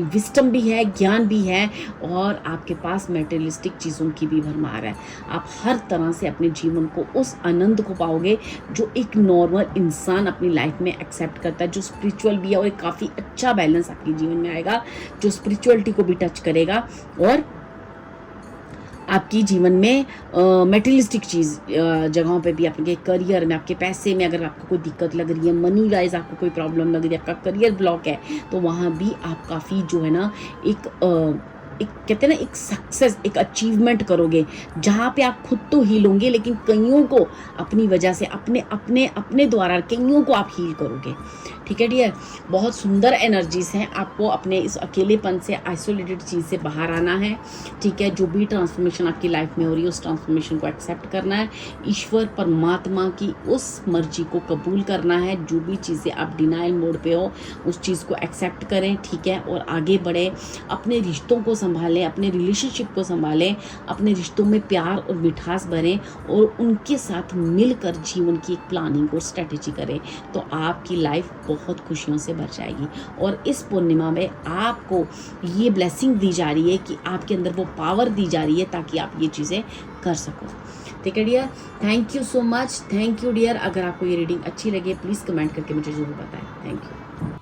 विस्टम भी है, ज्ञान भी है और आपके पास मटेरियलिस्टिक चीज़ों की भी भरमार है। आप हर तरह से अपने जीवन को, उस आनंद को पाओगे जो एक नॉर्मल इंसान अपनी लाइफ में एक्सेप्ट करता है, जो स्पिरिचुअल भी है, और एक काफ़ी अच्छा बैलेंस आपके जीवन में आएगा जो स्पिरिचुअलिटी को भी टच करेगा और आपकी जीवन में मटेरियलिस्टिक चीज़ जगहों पे भी, आपके करियर में, आपके पैसे में अगर आपको कोई दिक्कत लग रही है, मनी वाइज आपको कोई प्रॉब्लम लग रही है, आपका करियर ब्लॉक है, तो वहाँ भी आप काफ़ी जो है ना एक कहते हैं ना एक सक्सेस, एक अचीवमेंट करोगे, जहाँ पे आप खुद तो हील होंगे लेकिन कईयों को अपनी वजह से, अपने द्वारा कईयों को आप हील करोगे, ठीक है डियर। बहुत सुंदर एनर्जीज हैं। आपको अपने इस अकेलेपन से, आइसोलेटेड चीज़ से बाहर आना है, ठीक है। जो भी ट्रांसफॉर्मेशन आपकी लाइफ में हो रही है, उस ट्रांसफॉर्मेशन को एक्सेप्ट करना है, ईश्वर परमात्मा की उस मर्जी को कबूल करना है। जो भी चीज़ें आप डिनाइल मोड पे हो, उस चीज़ को एक्सेप्ट करें, ठीक है, और आगे बढ़े। अपने रिश्तों को संभालें, अपने रिलेशनशिप को संभालें, अपने रिश्तों में प्यार और मिठास भरें और उनके साथ मिलकर जीवन की एक प्लानिंग और स्ट्रेटेजी करें, तो आपकी लाइफ बहुत खुशियों से भर जाएगी। और इस पूर्णिमा में आपको ये ब्लेसिंग दी जा रही है कि आपके अंदर वो पावर दी जा रही है ताकि आप ये चीज़ें कर सको, ठीक है dear. Thank you so much, thank you dear. अगर आपको ये रीडिंग अच्छी लगे प्लीज़ कमेंट करके मुझे ज़रूर बताएं। Thank you.